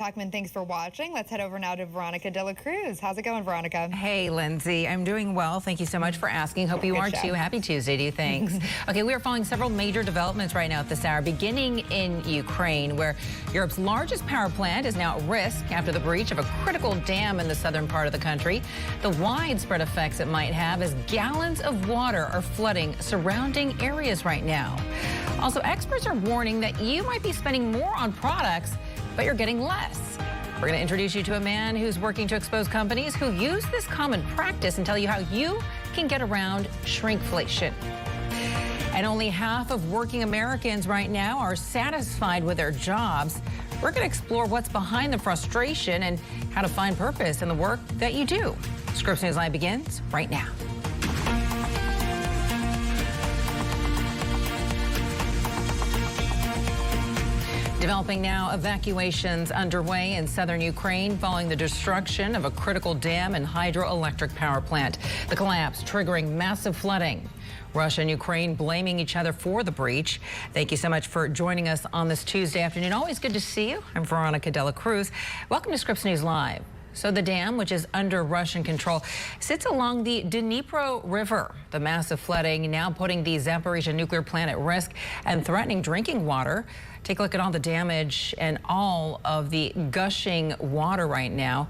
Packman, thanks for watching. Let's head over now to Veronica de la Cruz. How's it going, Veronica? Hey, Lindsay. I'm doing well. Thank you so much for asking. Hope you are too. Happy Tuesday to you. Thanks. Okay, we are following several major developments right now at this hour, beginning in Ukraine, where Europe's largest power plant is now at risk after the breach of a critical dam in the southern part of the country. The widespread effects it might have as gallons of water are flooding surrounding areas right now. Also, experts are warning that you might be spending more on products, but you're getting less. We're going to introduce you to a man who's working to expose companies who use this common practice and tell you how you can get around shrinkflation. And only half of working Americans right now are satisfied with their jobs. We're going to explore what's behind the frustration and how to find purpose in the work that you do. Scripps News Live begins right now. Developing now, evacuations underway in southern Ukraine following the destruction of a critical dam and hydroelectric power plant. The collapse triggering massive flooding. Russia and Ukraine blaming each other for the breach. Thank you so much for joining us on this Tuesday afternoon. Always good to see you. I'm Veronica de la Cruz. Welcome to Scripps News Live. So the dam, which is under Russian control, sits along the Dnipro River. The massive flooding now putting the Zaporizhzhia nuclear plant at risk and threatening drinking water. Take a look at all the damage and all of the gushing water right now.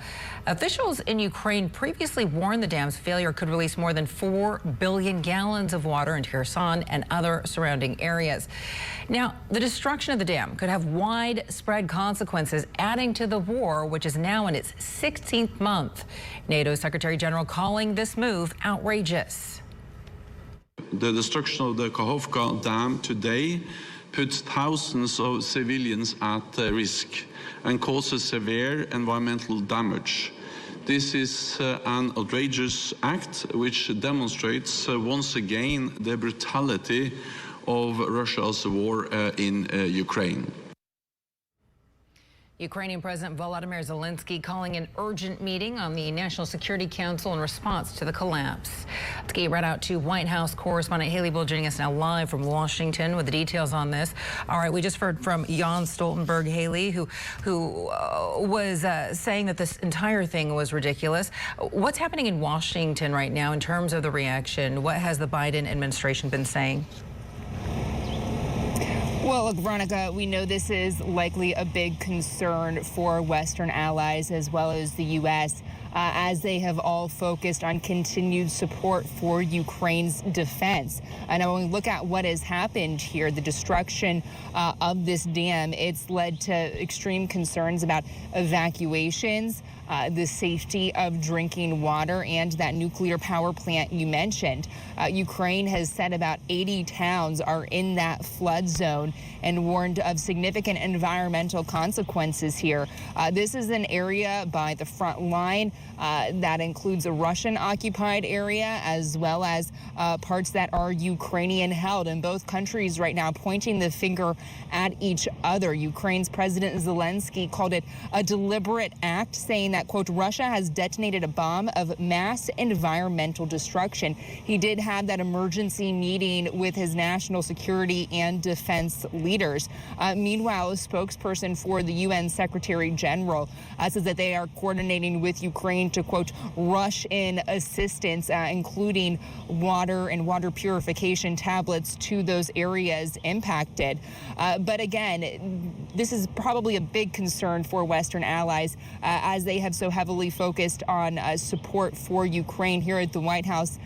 Officials in Ukraine previously warned the dam's failure could release more than 4 billion gallons of water into Kherson and other surrounding areas. Now, the destruction of the dam could have widespread consequences, adding to the war, which is now in its 16th month. NATO Secretary General calling this move outrageous. The destruction of the Kakhovka Dam today puts thousands of civilians at risk and causes severe environmental damage. This is an outrageous act which demonstrates once again the brutality of Russia's war in Ukraine. Ukrainian President Volodymyr Zelensky calling an urgent meeting on the National Security Council in response to the collapse. Let's get right out to White House correspondent Haley Bull joining us now live from Washington with the details on this. All right, we just heard from Jan Stoltenberg, Haley, who was saying that this entire thing was ridiculous. What's happening in Washington right now in terms of the reaction? What has the Biden administration been saying? Well, look, Veronica, we know this is likely a big concern for Western allies as well as the U.S. As they have all focused on continued support for Ukraine's defense. And when we look at what has happened here, the destruction of this dam, it's led to extreme concerns about evacuations, the safety of drinking water, and that nuclear power plant you mentioned. Ukraine has said about 80 towns are in that flood zone and warned of significant environmental consequences here. This is an area by the front line that includes a Russian-occupied area as well as parts that are Ukrainian-held. And both countries right now pointing the finger at each other. Ukraine's President Zelensky called it a deliberate act, saying that, quote, Russia has detonated a bomb of mass environmental destruction. He did have that emergency meeting with his national security and defense leaders. Meanwhile, a spokesperson for the UN Secretary General says that they are coordinating with Ukraine to, quote, rush in assistance, including water and water purification tablets to those areas impacted. But again, this is probably a big concern for Western allies as they have so heavily focused on support for Ukraine. Here at the White House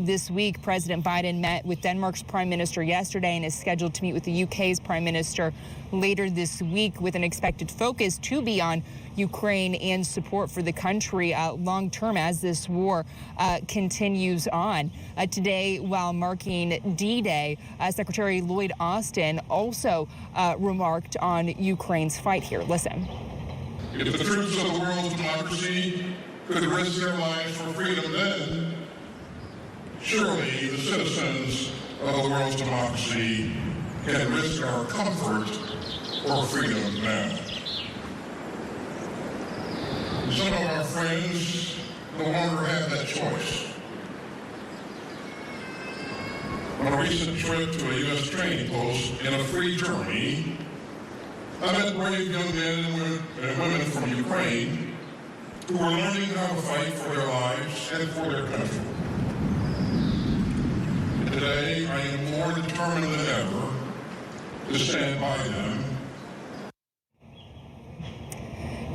this week, President Biden met with Denmark's prime minister yesterday and is scheduled to meet with the UK's prime minister later this week, with an expected focus to be on Ukraine and support for the country long term as this war continues on. Today, while marking D-Day, Secretary Lloyd Austin also remarked on Ukraine's fight here. Listen. If the troops of the world's democracy could risk their lives for freedom then, surely the citizens of the world's democracy can risk our comfort for freedom now. Some of our friends no longer have that choice. On a recent trip to a U.S. training post in a free Germany, I met brave young men and women from Ukraine who are learning how to fight for their lives and for their country. Today, I am more determined than ever to stand by them.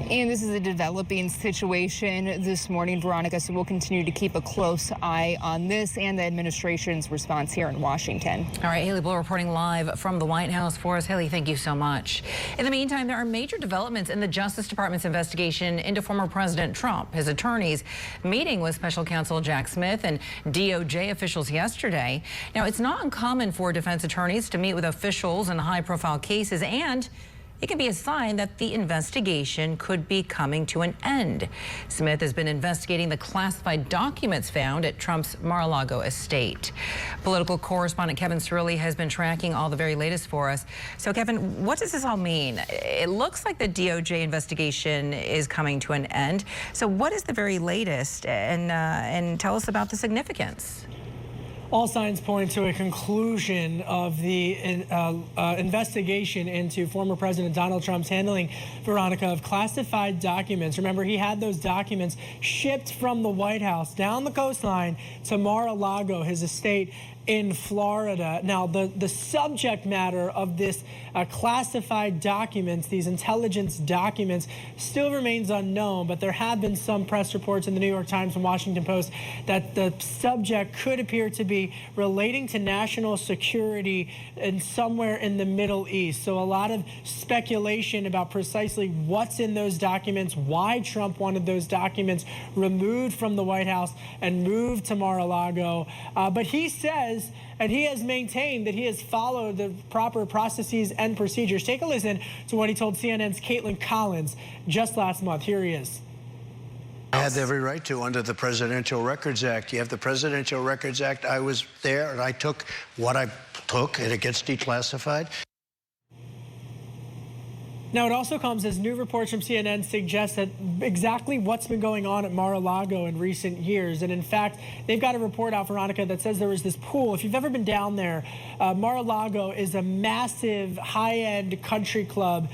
And this is a developing situation this morning, Veronica, so we'll continue to keep a close eye on this and the administration's response here in Washington. All right, Haley Bull reporting live from the White House for us. Haley, thank you so much. In the meantime, there are major developments in the Justice Department's investigation into former President Trump. His attorneys meeting with Special Counsel Jack Smith and DOJ officials yesterday. Now, it's not uncommon for defense attorneys to meet with officials in high-profile cases, and it can be a sign that the investigation could be coming to an end. Smith has been investigating the classified documents found at Trump's Mar-a-Lago estate. Political correspondent Kevin Cirilli has been tracking all the very latest for us. So, Kevin, what does this all mean? It looks like the DOJ investigation is coming to an end. So what is the very latest? And tell us about the significance. All signs point to a conclusion of the investigation into former President Donald Trump's handling, Veronica, of classified documents. Remember, he had those documents shipped from the White House down the coastline to Mar-a-Lago, his estate in Florida. Now, the subject matter of this classified documents, these intelligence documents, still remains unknown, but there have been some press reports in the New York Times and Washington Post that the subject could appear to be relating to national security and somewhere in the Middle East. So a lot of speculation about precisely what's in those documents, why Trump wanted those documents removed from the White House and moved to Mar-a-Lago. But he says, and he has maintained that he has followed the proper processes and procedures. Take a listen to what he told CNN's Caitlin Collins just last month. Here he is. I had every right to under the Presidential Records Act. You have the Presidential Records Act. I was there and I took what I took, and it gets declassified. Now, it also comes as new reports from CNN suggest that exactly what's been going on at Mar-a-Lago in recent years. And in fact, they've got a report out, Veronica, that says there was this pool. If you've ever been down there, Mar-a-Lago is a massive high-end country club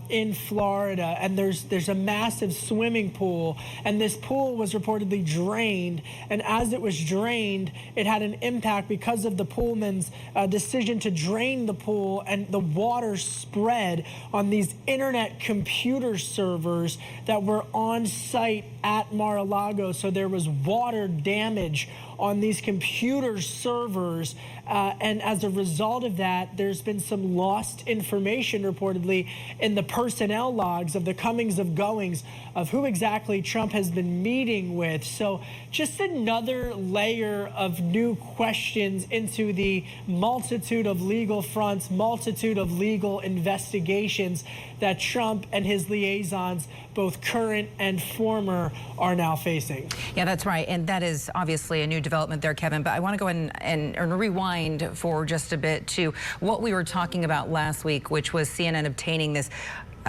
in Florida. And there's a massive swimming pool. And this pool was reportedly drained. And as it was drained, it had an impact because of the poolman's decision to drain the pool, and the water spread on these internet computer servers that were on site at Mar-a-Lago. So there was water damage on these computer servers. And as a result of that, there's been some lost information reportedly in the personnel logs of the comings of goings of who exactly Trump has been meeting with. So just another layer of new questions into the multitude of legal fronts, multitude of legal investigations that Trump and his liaisons, both current and former, are now facing. Yeah, that's right. And that is obviously a new development there, Kevin. But I want to go in and rewind for just a bit to what we were talking about last week, which was CNN obtaining this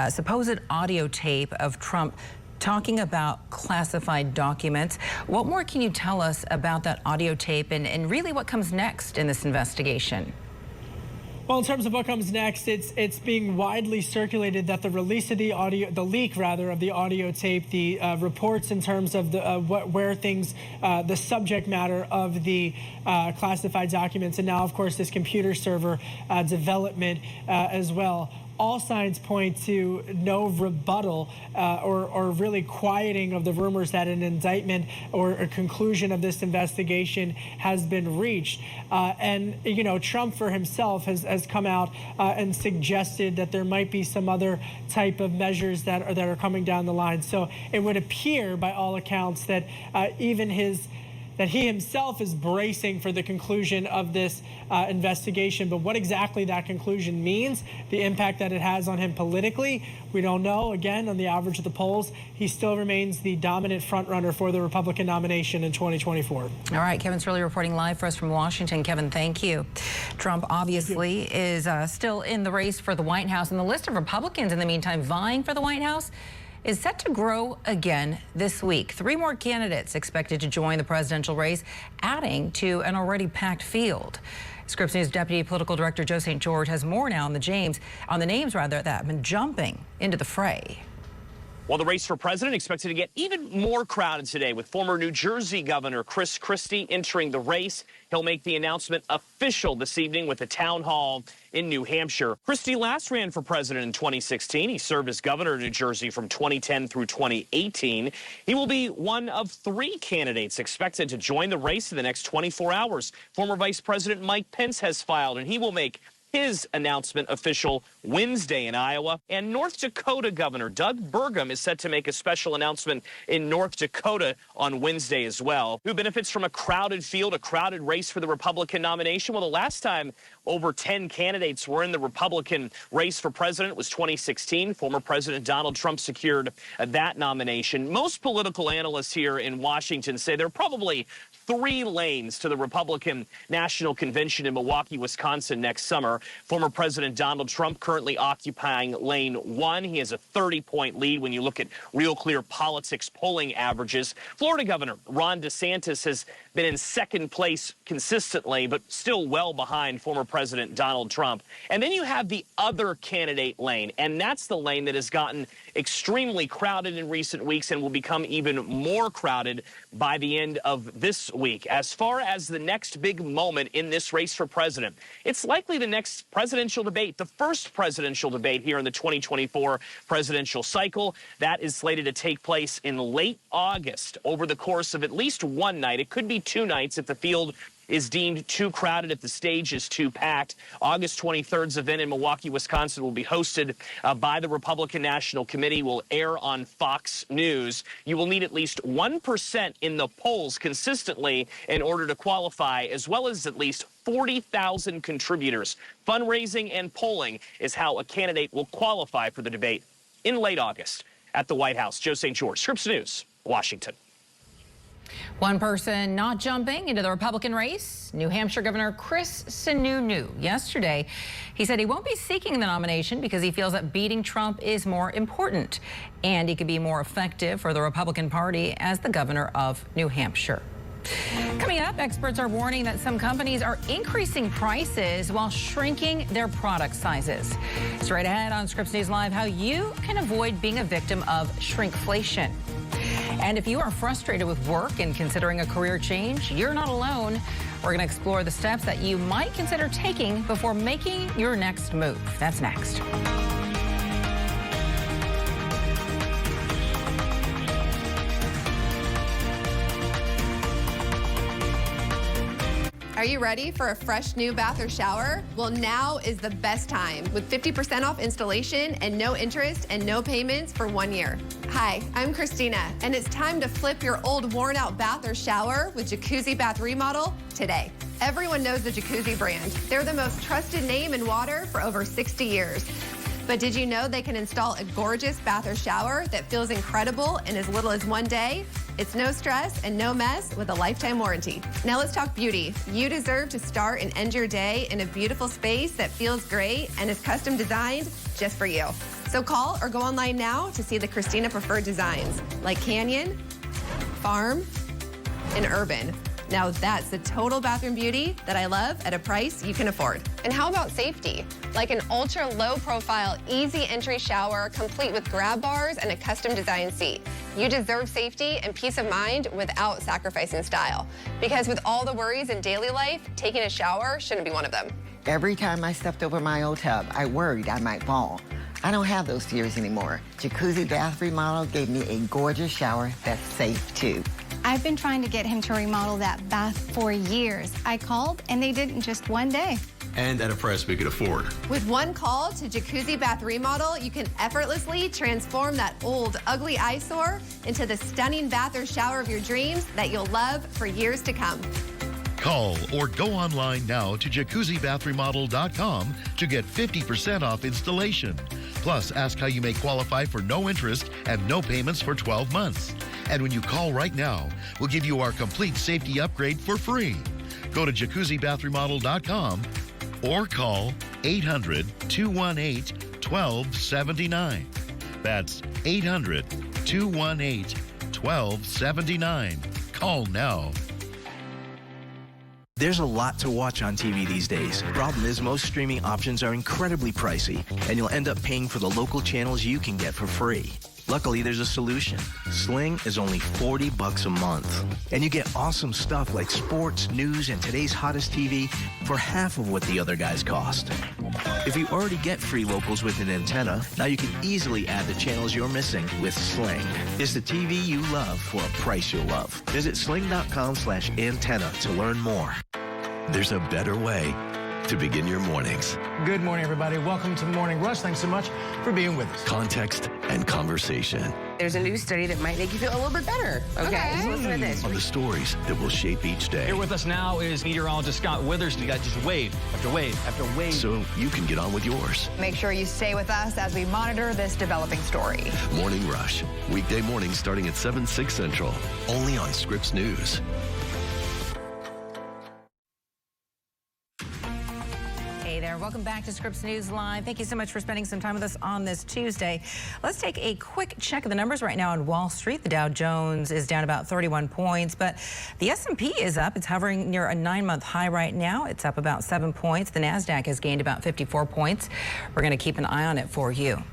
supposed audio tape of Trump talking about classified documents. What more can you tell us about that audio tape and really what comes next in this investigation? Well, in terms of what comes next, it's being widely circulated that the release of the audio, the leak rather of the audio tape, the reports in terms of the where things, the subject matter of the classified documents, and now, of course, this computer server development as well. All signs point to no rebuttal or really quieting of the rumors that an indictment or a conclusion of this investigation has been reached. And, you know, Trump for himself has come out and suggested that there might be some other type of measures that are coming down the line. So it would appear, by all accounts, that that he himself is bracing for the conclusion of this investigation. But what exactly that conclusion means, the impact that it has on him politically, we don't know. Again, on the average of the polls, he still remains the dominant frontrunner for the Republican nomination in 2024. All right, Kevin Cirilli reporting live for us from Washington. Kevin, thank you. Trump obviously is still in the race for the White House, and the list of Republicans in the meantime vying for the White House is set to grow again this week. 3 more candidates expected to join the presidential race, adding to an already packed field. Scripps News Deputy Political Director Joe St. George has more now on the names that have been jumping into the fray. Well, the race for president expected to get even more crowded today, with former New Jersey Governor Chris Christie entering the race. He'll make the announcement official this evening with a town hall in New Hampshire. Christie last ran for president in 2016. He served as governor of New Jersey from 2010 through 2018. He will be one of 3 candidates expected to join the race in the next 24 hours. Former Vice President Mike Pence has filed, and he will make his announcement official Wednesday in Iowa. And North Dakota Governor Doug Burgum is set to make a special announcement in North Dakota on Wednesday as well. Who benefits from a crowded field, a crowded race for the Republican nomination? Well, the last time over 10 candidates were in the Republican race for president was 2016. Former President Donald Trump secured that nomination. Most political analysts here in Washington say there are probably 3 lanes to the Republican National Convention in Milwaukee, Wisconsin next summer. Former President Donald Trump currently occupying lane 1. He has a 30-point lead when you look at Real Clear Politics polling averages. Florida Governor Ron DeSantis has been in second place consistently, but still well behind former President Donald Trump. And then you have the other candidate lane, and that's the lane that has gotten extremely crowded in recent weeks and will become even more crowded by the end of this week. As far as the next big moment in this race for president, it's likely the next presidential debate, the first presidential debate here in the 2024 presidential cycle. That is slated to take place in late August over the course of at least one night. It could be 2 nights if the field is deemed too crowded, if the stage is too packed. August 23rd's event in Milwaukee, Wisconsin will be hosted by the Republican National Committee, will air on Fox News. You will need at least 1% in the polls consistently in order to qualify, as well as at least 40,000 contributors. Fundraising and polling is how a candidate will qualify for the debate in late August at the White House. Joe St. George, Scripps News, Washington. One person not jumping into the Republican race, New Hampshire Governor Chris Sununu. Yesterday, he said he won't be seeking the nomination because he feels that beating Trump is more important and he could be more effective for the Republican Party as the governor of New Hampshire. Coming up, experts are warning that some companies are increasing prices while shrinking their product sizes. Straight ahead on Scripps News Live, how you can avoid being a victim of shrinkflation. And if you are frustrated with work and considering a career change, you're not alone. We're going to explore the steps that you might consider taking before making your next move. That's next. Are you ready for a fresh new bath or shower? Well, now is the best time with 50% off installation and no interest and no payments for 1 year. Hi, I'm Christina, and it's time to flip your old worn-out bath or shower with Jacuzzi Bath Remodel today. Everyone knows the Jacuzzi brand. They're the most trusted name in water for over 60 years. But did you know they can install a gorgeous bath or shower that feels incredible in as little as 1 day? It's no stress and no mess with a lifetime warranty. Now let's talk beauty. You deserve to start and end your day in a beautiful space that feels great and is custom designed just for you. So call or go online now to see the Christina preferred designs like Canyon, Farm, and Urban. Now that's the total bathroom beauty that I love at a price you can afford. And how about safety? Like an ultra low profile, easy entry shower, complete with grab bars and a custom designed seat. You deserve safety and peace of mind without sacrificing style. Because with all the worries in daily life, taking a shower shouldn't be one of them. Every time I stepped over my old tub, I worried I might fall. I don't have those fears anymore. Jacuzzi Bath Remodel gave me a gorgeous shower that's safe too. I've been trying to get him to remodel that bath for years. I called and they did in just 1 day. And at a price we could afford. With one call to Jacuzzi Bath Remodel, you can effortlessly transform that old, ugly eyesore into the stunning bath or shower of your dreams that you'll love for years to come. Call or go online now to jacuzzibathremodel.com to get 50% off installation. Plus, ask how you may qualify for no interest and no payments for 12 months. And when you call right now, we'll give you our complete safety upgrade for free. Go to jacuzzibathremodel.com or call 800-218-1279. That's 800-218-1279. Call now. There's a lot to watch on TV these days. Problem is, most streaming options are incredibly pricey, and you'll end up paying for the local channels you can get for free. Luckily, there's a solution. Sling is only $40 a month. And you get awesome stuff like sports, news, and today's hottest TV for half of what the other guys cost. If you already get free locals with an antenna, now you can easily add the channels you're missing with Sling. It's the TV you love for a price you'll love. Visit sling.com/antenna to learn more. There's a better way to begin your mornings. Good morning, everybody. Welcome to Morning Rush. Thanks so much for being with us. Context and conversation. There's a new study that might make you feel a little bit better. Okay. So listen to this. On the stories that will shape each day. Here with us now is meteorologist Scott Withers. You got just wave after wave after wave. So you can get on with yours. Make sure you stay with us as we monitor this developing story. Morning Rush. Weekday mornings starting at 7/6 Central. Only on Scripps News. Hey there, welcome back to Scripps News Live. Thank you so much for spending some time with us on this Tuesday. Let's take a quick check of the numbers right now on Wall Street. The Dow Jones is down about 31 points, but the S&P is up. It's hovering near a 9-month high right now. It's up about 7 points. The NASDAQ has gained about 54 points. We're going to keep an eye on it for you.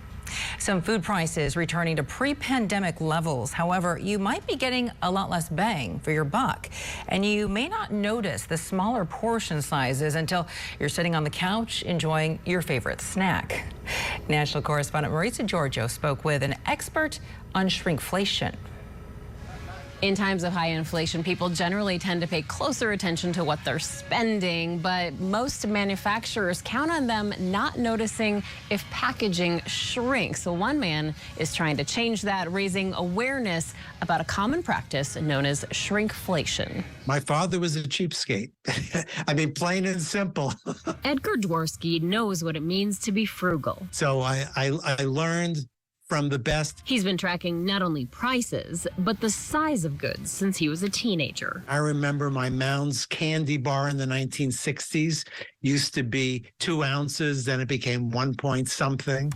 Some food prices returning to pre-pandemic levels. However, you might be getting a lot less bang for your buck, and you may not notice the smaller portion sizes until you're sitting on the couch enjoying your favorite snack. National correspondent Marisa Giorgio spoke with an expert on shrinkflation. In times of high inflation, people generally tend to pay closer attention to what they're spending, but most manufacturers count on them not noticing if packaging shrinks. So one man is trying to change that, raising awareness about a common practice known as shrinkflation. My father was a cheapskate. I mean, plain and simple. Edgar Dworsky knows what it means to be frugal. So I learned from the best. He's been tracking not only prices, but the size of goods since he was a teenager. I remember my Mounds candy bar in the 1960s used to be 2 ounces, then it became 1 point something.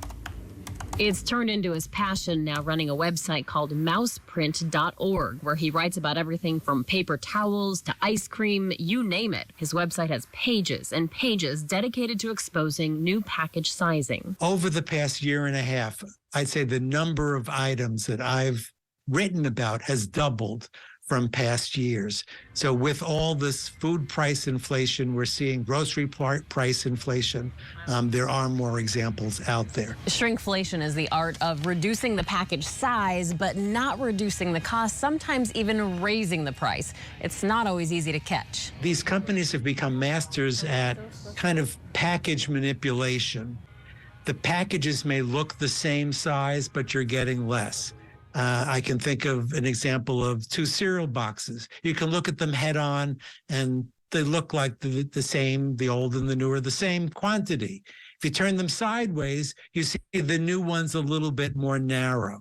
It's turned into his passion, now running a website called mouseprint.org, where he writes about everything from paper towels to ice cream, you name it. His website has pages and pages dedicated to exposing new package sizing. Over the past year and a half, I'd say the number of items that I've written about has doubled from past years. So with all this food price inflation, we're seeing grocery price inflation. There are more examples out there. Shrinkflation is the art of reducing the package size, but not reducing the cost, sometimes even raising the price. It's not always easy to catch. These companies have become masters at kind of package manipulation. The packages may look the same size, but you're getting less. I can think of an example of 2 cereal boxes. You can look at them head on and they look like the same, the old and the new are the same quantity. If you turn them sideways, you see the new one's a little bit more narrow.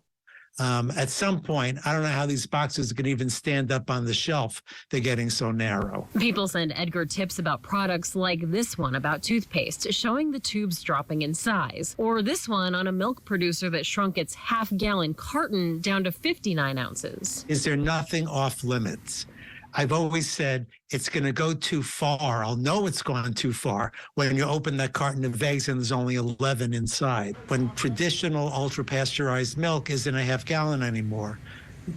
At some point, I don't know how these boxes can even stand up on the shelf. They're getting so narrow. People send Edgar tips about products like this one about toothpaste, showing the tubes dropping in size. Or this one on a milk producer that shrunk its half-gallon carton down to 59 ounces. Is there nothing off limits? I've always said it's going to go too far. I'll know it's gone too far when you open that carton of eggs and there's only 11 inside. When traditional ultra-pasteurized milk isn't a half-gallon anymore,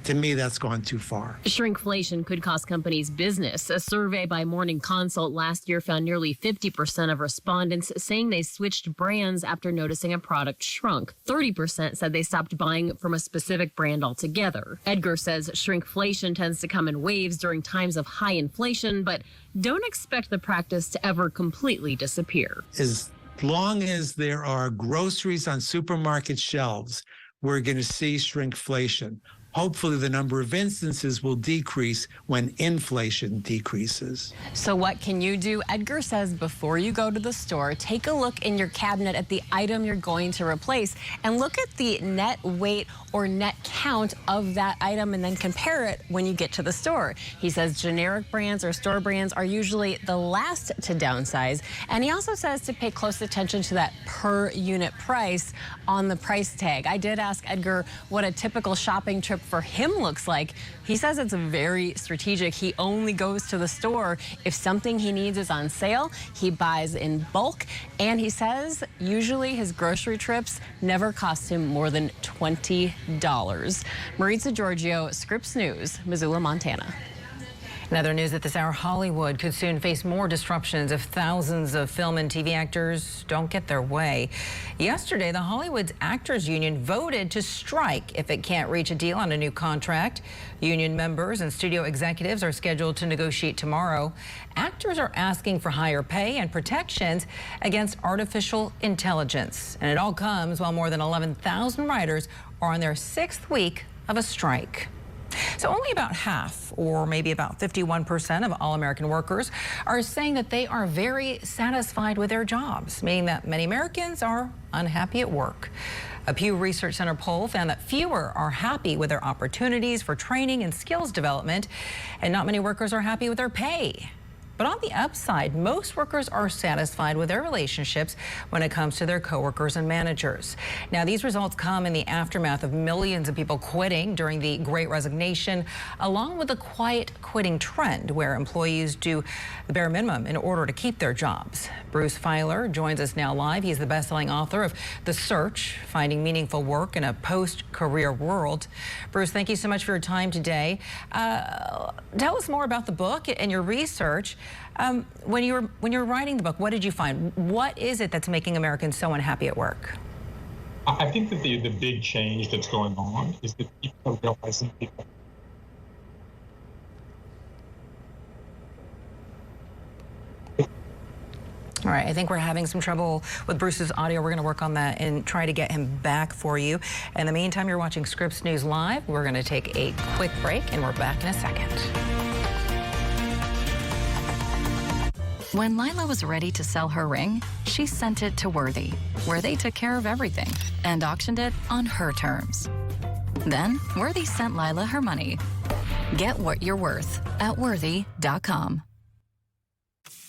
to me, that's gone too far. Shrinkflation could cost companies business. A survey by Morning Consult last year found nearly 50% of respondents saying they switched brands after noticing a product shrunk. 30% said they stopped buying from a specific brand altogether. Edgar says shrinkflation tends to come in waves during times of high inflation, but don't expect the practice to ever completely disappear. As long as there are groceries on supermarket shelves, we're going to see shrinkflation. Hopefully the number of instances will decrease when inflation decreases. So what can you do? Edgar says before you go to the store, take a look in your cabinet at the item you're going to replace and look at the net weight or net count of that item and then compare it when you get to the store. He says generic brands or store brands are usually the last to downsize. And he also says to pay close attention to that per unit price on the price tag. I did ask Edgar what a typical shopping trip for him looks like. He says it's very strategic. He only goes to the store if something he needs is on sale. He buys in bulk, and he says usually his grocery trips never cost him more than $20. Maritza Giorgio, Scripps News, Missoula, Montana. In other news at this hour, Hollywood could soon face more disruptions if thousands of film and TV actors don't get their way. Yesterday, the Hollywood's Actors Union voted to strike if it can't reach a deal on a new contract. Union members and studio executives are scheduled to negotiate tomorrow. Actors are asking for higher pay and protections against artificial intelligence. And it all comes while more than 11,000 writers are on their 6th week of a strike. So only about half, or maybe about 51% of all American workers are saying that they are very satisfied with their jobs, meaning that many Americans are unhappy at work. A Pew Research Center poll found that fewer are happy with their opportunities for training and skills development, and not many workers are happy with their pay. But on the upside, most workers are satisfied with their relationships when it comes to their coworkers and managers. Now, these results come in the aftermath of millions of people quitting during the Great Resignation, along with a quiet quitting trend where employees do the bare minimum in order to keep their jobs. Bruce Feiler joins us now live. He's the best-selling author of The Search, Finding Meaningful Work in a Post-Career World. Bruce, thank you so much for your time today. Tell us more about the book and your research. When you were writing the book, what did you find? What is it that's making Americans so unhappy at work? I think that the big change that's going on is that people are realizing people. All right, I think we're having some trouble with Bruce's audio. We're going to work on that and try to get him back for you. In the meantime, you're watching Scripps News Live. We're going to take a quick break, and we're back in a second. When Lila was ready to sell her ring, she sent it to Worthy, where they took care of everything and auctioned it on her terms. Then, Worthy sent Lila her money. Get what you're worth at Worthy.com.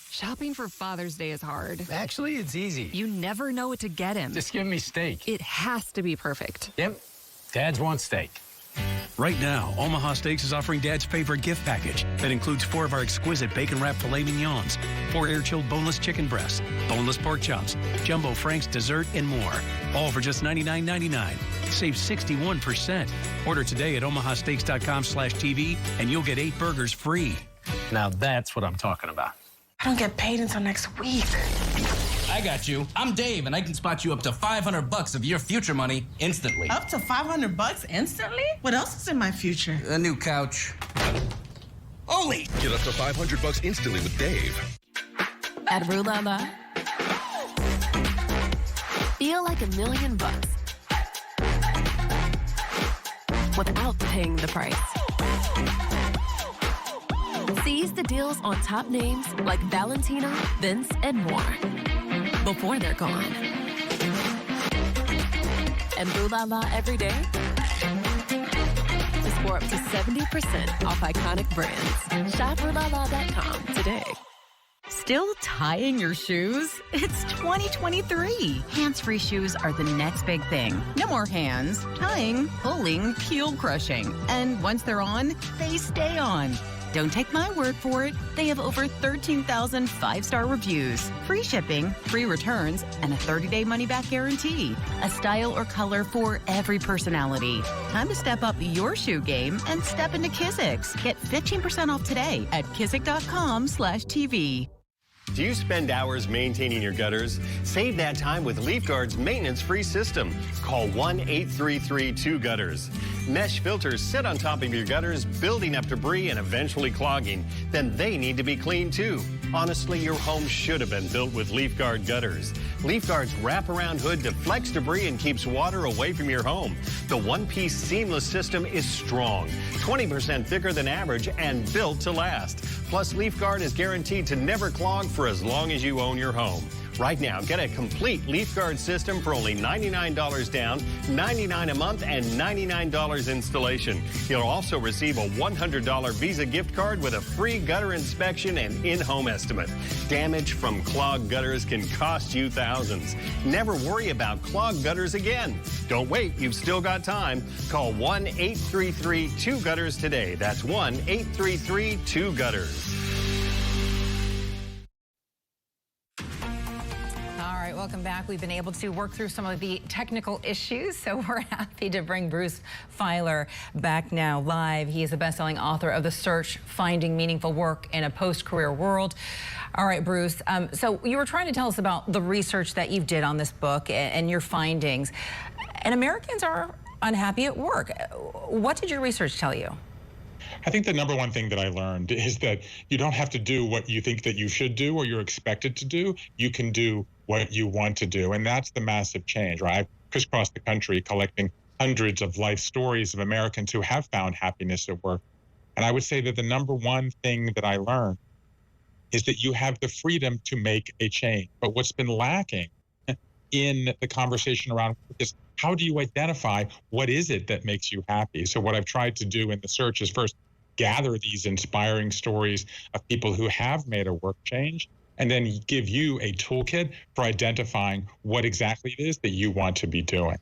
Shopping for Father's Day is hard. Actually, it's easy. You never know what to get him. Just give me steak. It has to be perfect. Yep. Dads want steak. Right now, Omaha Steaks is offering Dad's favorite gift package that includes 4 of our exquisite bacon-wrapped filet mignons, 4 air-chilled boneless chicken breasts, boneless pork chops, Jumbo Frank's dessert, and more. All for just $99.99. Save 61%. Order today at omahasteaks.com/TV and you'll get 8 burgers free. Now that's what I'm talking about. I don't get paid until next week. I got you. I'm Dave, and I can spot you up to $500 of your future money instantly. Up to $500 instantly? What else is in my future? A new couch. Only! Get up to $500 instantly with Dave. At Rue La La, feel like $1 million without paying the price. Seize the deals on top names like Valentino, Vince, and more before they're gone. And Rue La La every day is for up to 70% off iconic brands. Shop RueLaLa.com today. Still tying your shoes? It's 2023. Hands-free shoes are the next big thing. No more hands, tying, pulling, heel crushing. And once they're on, they stay on. Don't take my word for it. They have over 13,000 5-star reviews, free shipping, free returns, and a 30-day money-back guarantee. A style or color for every personality. Time to step up your shoe game and step into Kizik's. Get 15% off today at kizik.com/TV. Do you spend hours maintaining your gutters? Save that time with LeafGuard's maintenance-free system. Call 1-833-2-GUTTERS. Mesh filters sit on top of your gutters, building up debris and eventually clogging. Then they need to be cleaned too. Honestly, your home should have been built with LeafGuard gutters. LeafGuard's wraparound hood deflects debris and keeps water away from your home. The one-piece seamless system is strong, 20% thicker than average, and built to last. Plus, LeafGuard is guaranteed to never clog for as long as you own your home. Right now, get a complete Leaf Guard system for only $99 down, $99 a month, and $99 installation. You'll also receive a $100 Visa gift card with a free gutter inspection and in-home estimate. Damage from clogged gutters can cost you thousands. Never worry about clogged gutters again. Don't wait, you've still got time. Call 1-833-2-GUTTERS today. That's 1-833-2-GUTTERS. Welcome back. We've been able to work through some of the technical issues, so we're happy to bring Bruce Feiler back now live. He is the best-selling author of The Search, Finding Meaningful Work in a Post-Career World. All right, Bruce, so you were trying to tell us about the research that you did on this book and your findings. And Americans are unhappy at work. What did your research tell you? I think the number one thing that I learned is that you don't have to do what you think that you should do or you're expected to do. You can do what you want to do. And that's the massive change, right? I've crisscrossed the country collecting hundreds of life stories of Americans who have found happiness at work. And I would say that the number one thing that I learned is that you have the freedom to make a change. But what's been lacking in the conversation around work is how do you identify what is it that makes you happy? So what I've tried to do in the search is first gather these inspiring stories of people who have made a work change, and then give you a toolkit for identifying what exactly it is that you want to be doing.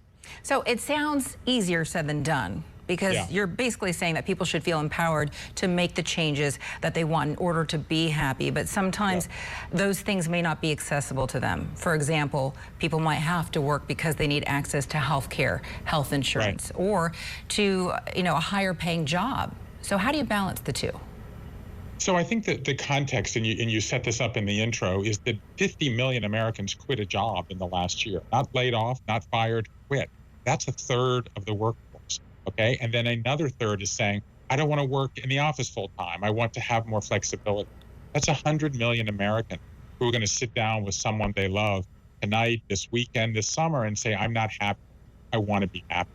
So it sounds easier said than done, because you're basically saying that people should feel empowered to make the changes that they want in order to be happy, but sometimes those things may not be accessible to them. For example, people might have to work because they need access to health care, health insurance, or to a higher paying job. So how do you balance the two? So I think that the context, and you set this up in the intro, is that 50 million Americans quit a job in the last year. Not laid off, not fired, quit. That's a third of the workforce, okay? And then another third is saying, I don't want to work in the office full time. I want to have more flexibility. That's 100 million Americans who are going to sit down with someone they love tonight, this weekend, this summer, and say, I'm not happy. I want to be happy.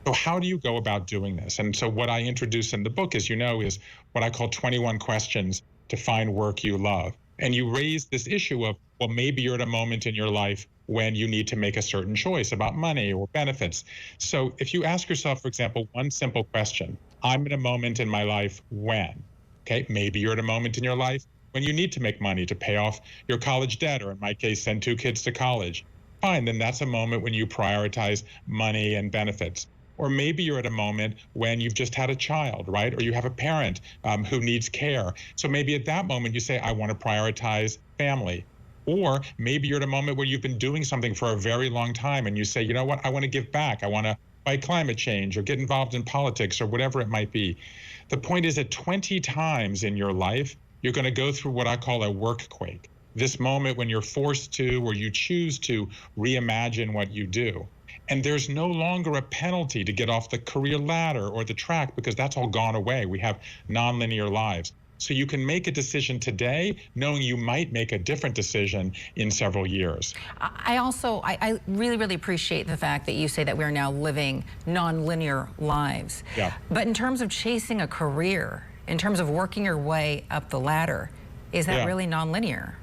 So how do you go about doing this? And so what I introduce in the book, as you know, is what I call 21 questions to find work you love. And you raise this issue of, well, maybe you're at a moment in your life when you need to make a certain choice about money or benefits. So if you ask yourself, for example, one simple question, I'm in a moment in my life when, okay? Maybe you're at a moment in your life when you need to make money to pay off your college debt, or in my case, send 2 kids to college. Fine, then that's a moment when you prioritize money and benefits. Or maybe you're at a moment when you've just had a child, right? Or you have a parent who needs care. So maybe at that moment you say, I want to prioritize family. Or maybe you're at a moment where you've been doing something for a very long time and you say, you know what, I want to give back. I want to fight climate change or get involved in politics or whatever it might be. The point is that 20 times in your life, you're going to go through what I call a work quake. This moment when you're forced to, or you choose to, reimagine what you do. And there's no longer a penalty to get off the career ladder or the track, because that's all gone away. We have nonlinear lives. So you can make a decision today knowing you might make a different decision in several years. I really, really appreciate the fact that you say that we're now living nonlinear lives. Yeah. But in terms of chasing a career, in terms of working your way up the ladder, is that really nonlinear?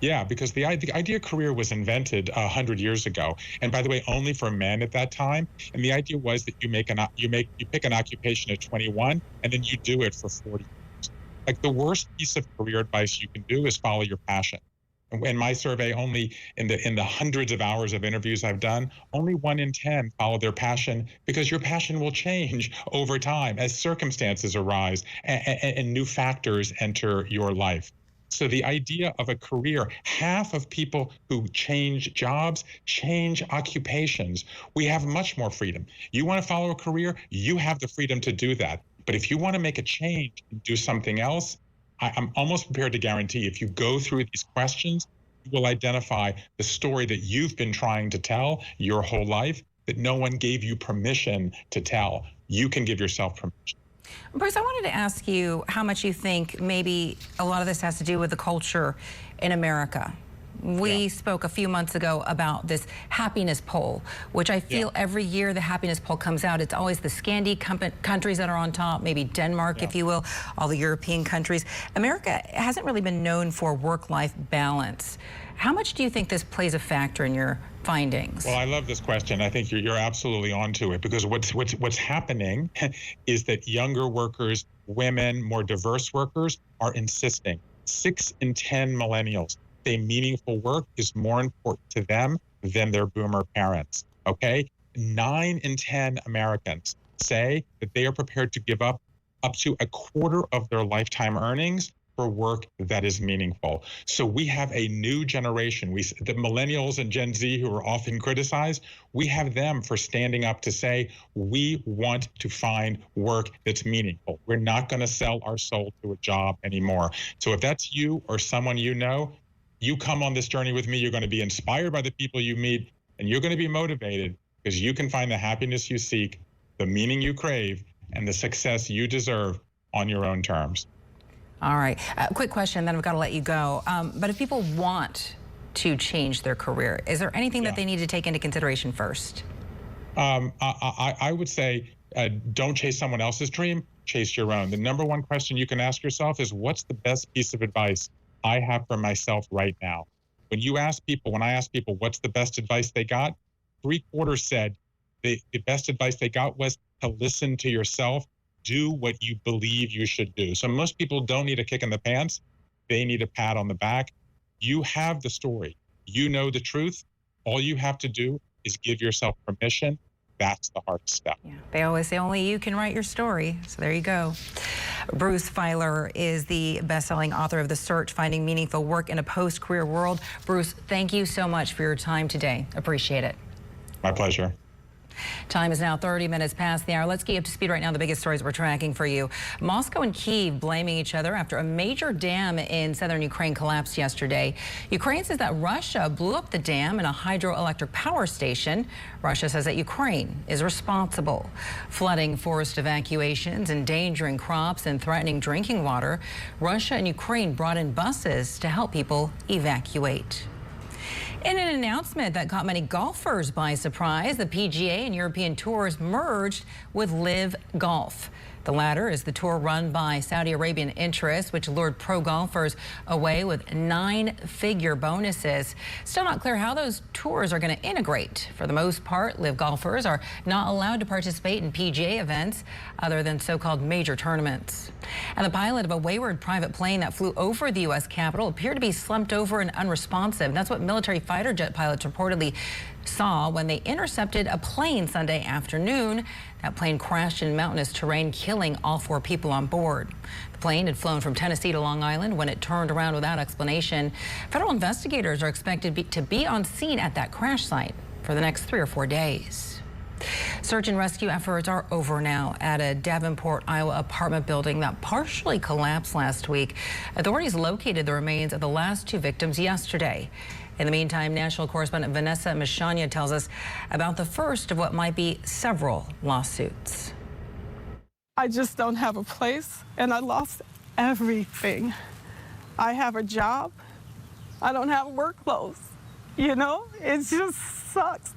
Yeah, because the idea career was invented 100 years ago, and by the way, only for men at that time. And the idea was that you pick an occupation at 21, and then you do it for 40 years. Like, the worst piece of career advice you can do is follow your passion. And in my survey, only in the hundreds of hours of interviews I've done, only 1 in 10 follow their passion, because your passion will change over time as circumstances arise and new factors enter your life. So the idea of a career, half of people who change jobs, change occupations. We have much more freedom. You want to follow a career, you have the freedom to do that. But if you want to make a change and do something else, I'm almost prepared to guarantee if you go through these questions, you will identify the story that you've been trying to tell your whole life that no one gave you permission to tell. You can give yourself permission. Bruce, I wanted to ask you how much you think maybe a lot of this has to do with the culture in America. We spoke a few months ago about this happiness poll, which I feel every year the happiness poll comes out. It's always the Scandi countries that are on top, maybe Denmark, if you will, all the European countries. America hasn't really been known for work-life balance. How much do you think this plays a factor in your findings? Well, I love this question. I think you're absolutely onto it, because what's happening is that younger workers, women, more diverse workers are insisting. 6 in 10 millennials say meaningful work is more important to them than their boomer parents. Okay, 9 in 10 Americans say that they are prepared to give up to a quarter of their lifetime earnings for work that is meaningful. So we have a new generation. The millennials and Gen Z, who are often criticized, we have them for standing up to say, we want to find work that's meaningful. We're not going to sell our soul to a job anymore. So if that's you or someone you know, you come on this journey with me, you're going to be inspired by the people you meet, and you're going to be motivated because you can find the happiness you seek, the meaning you crave, and the success you deserve on your own terms. All right. Quick question, then I've got to let you go. But if people want to change their career, is there anything that they need to take into consideration first? I would say don't chase someone else's dream, chase your own. The number one question you can ask yourself is, what's the best piece of advice I have for myself right now? When I ask people what's the best advice they got, 3/4 said the best advice they got was to listen to yourself. Do what you believe you should do. So most people don't need a kick in the pants. They need a pat on the back. You have the story. You know the truth. All you have to do is give yourself permission. That's the hardest step. Yeah. They always say only you can write your story. So there you go. Bruce Feiler is the best-selling author of The Search, Finding Meaningful Work in a Post-Career World. Bruce, thank you so much for your time today. Appreciate it. My pleasure. Time is now 30 minutes past the hour. Let's get up to speed right now. The biggest stories we're tracking for you. Moscow and Kyiv blaming each other after a major dam in southern Ukraine collapsed yesterday. Ukraine says that Russia blew up the dam in a hydroelectric power station. Russia says that Ukraine is responsible. Flooding, forced evacuations, endangering crops, and threatening drinking water. Russia and Ukraine brought in buses to help people evacuate. In an announcement that caught many golfers by surprise, the PGA and European Tours merged with Live Golf. The latter is the tour run by Saudi Arabian interests, which lured pro golfers away with 9-figure bonuses. Still not clear how those tours are going to integrate. For the most part, Live golfers are not allowed to participate in PGA events other than so-called major tournaments. And the pilot of a wayward private plane that flew over the U.S. Capitol appeared to be slumped over and unresponsive. That's what military fighter jet pilots reportedly saw when they intercepted a plane Sunday afternoon. That plane crashed in mountainous terrain, killing all 4 people on board. The plane had flown from Tennessee to Long Island when it turned around without explanation. Federal investigators are expected to be on scene at that crash site for the next 3 or 4 days. Search and rescue efforts are over now at a Davenport, Iowa apartment building that partially collapsed last week. Authorities located the remains of the last 2 victims yesterday. In the meantime, national correspondent Vanessa Mishania tells us about the first of what might be several lawsuits. I just don't have a place, and I lost everything. I have a job. I don't have work clothes. You know, it just sucks.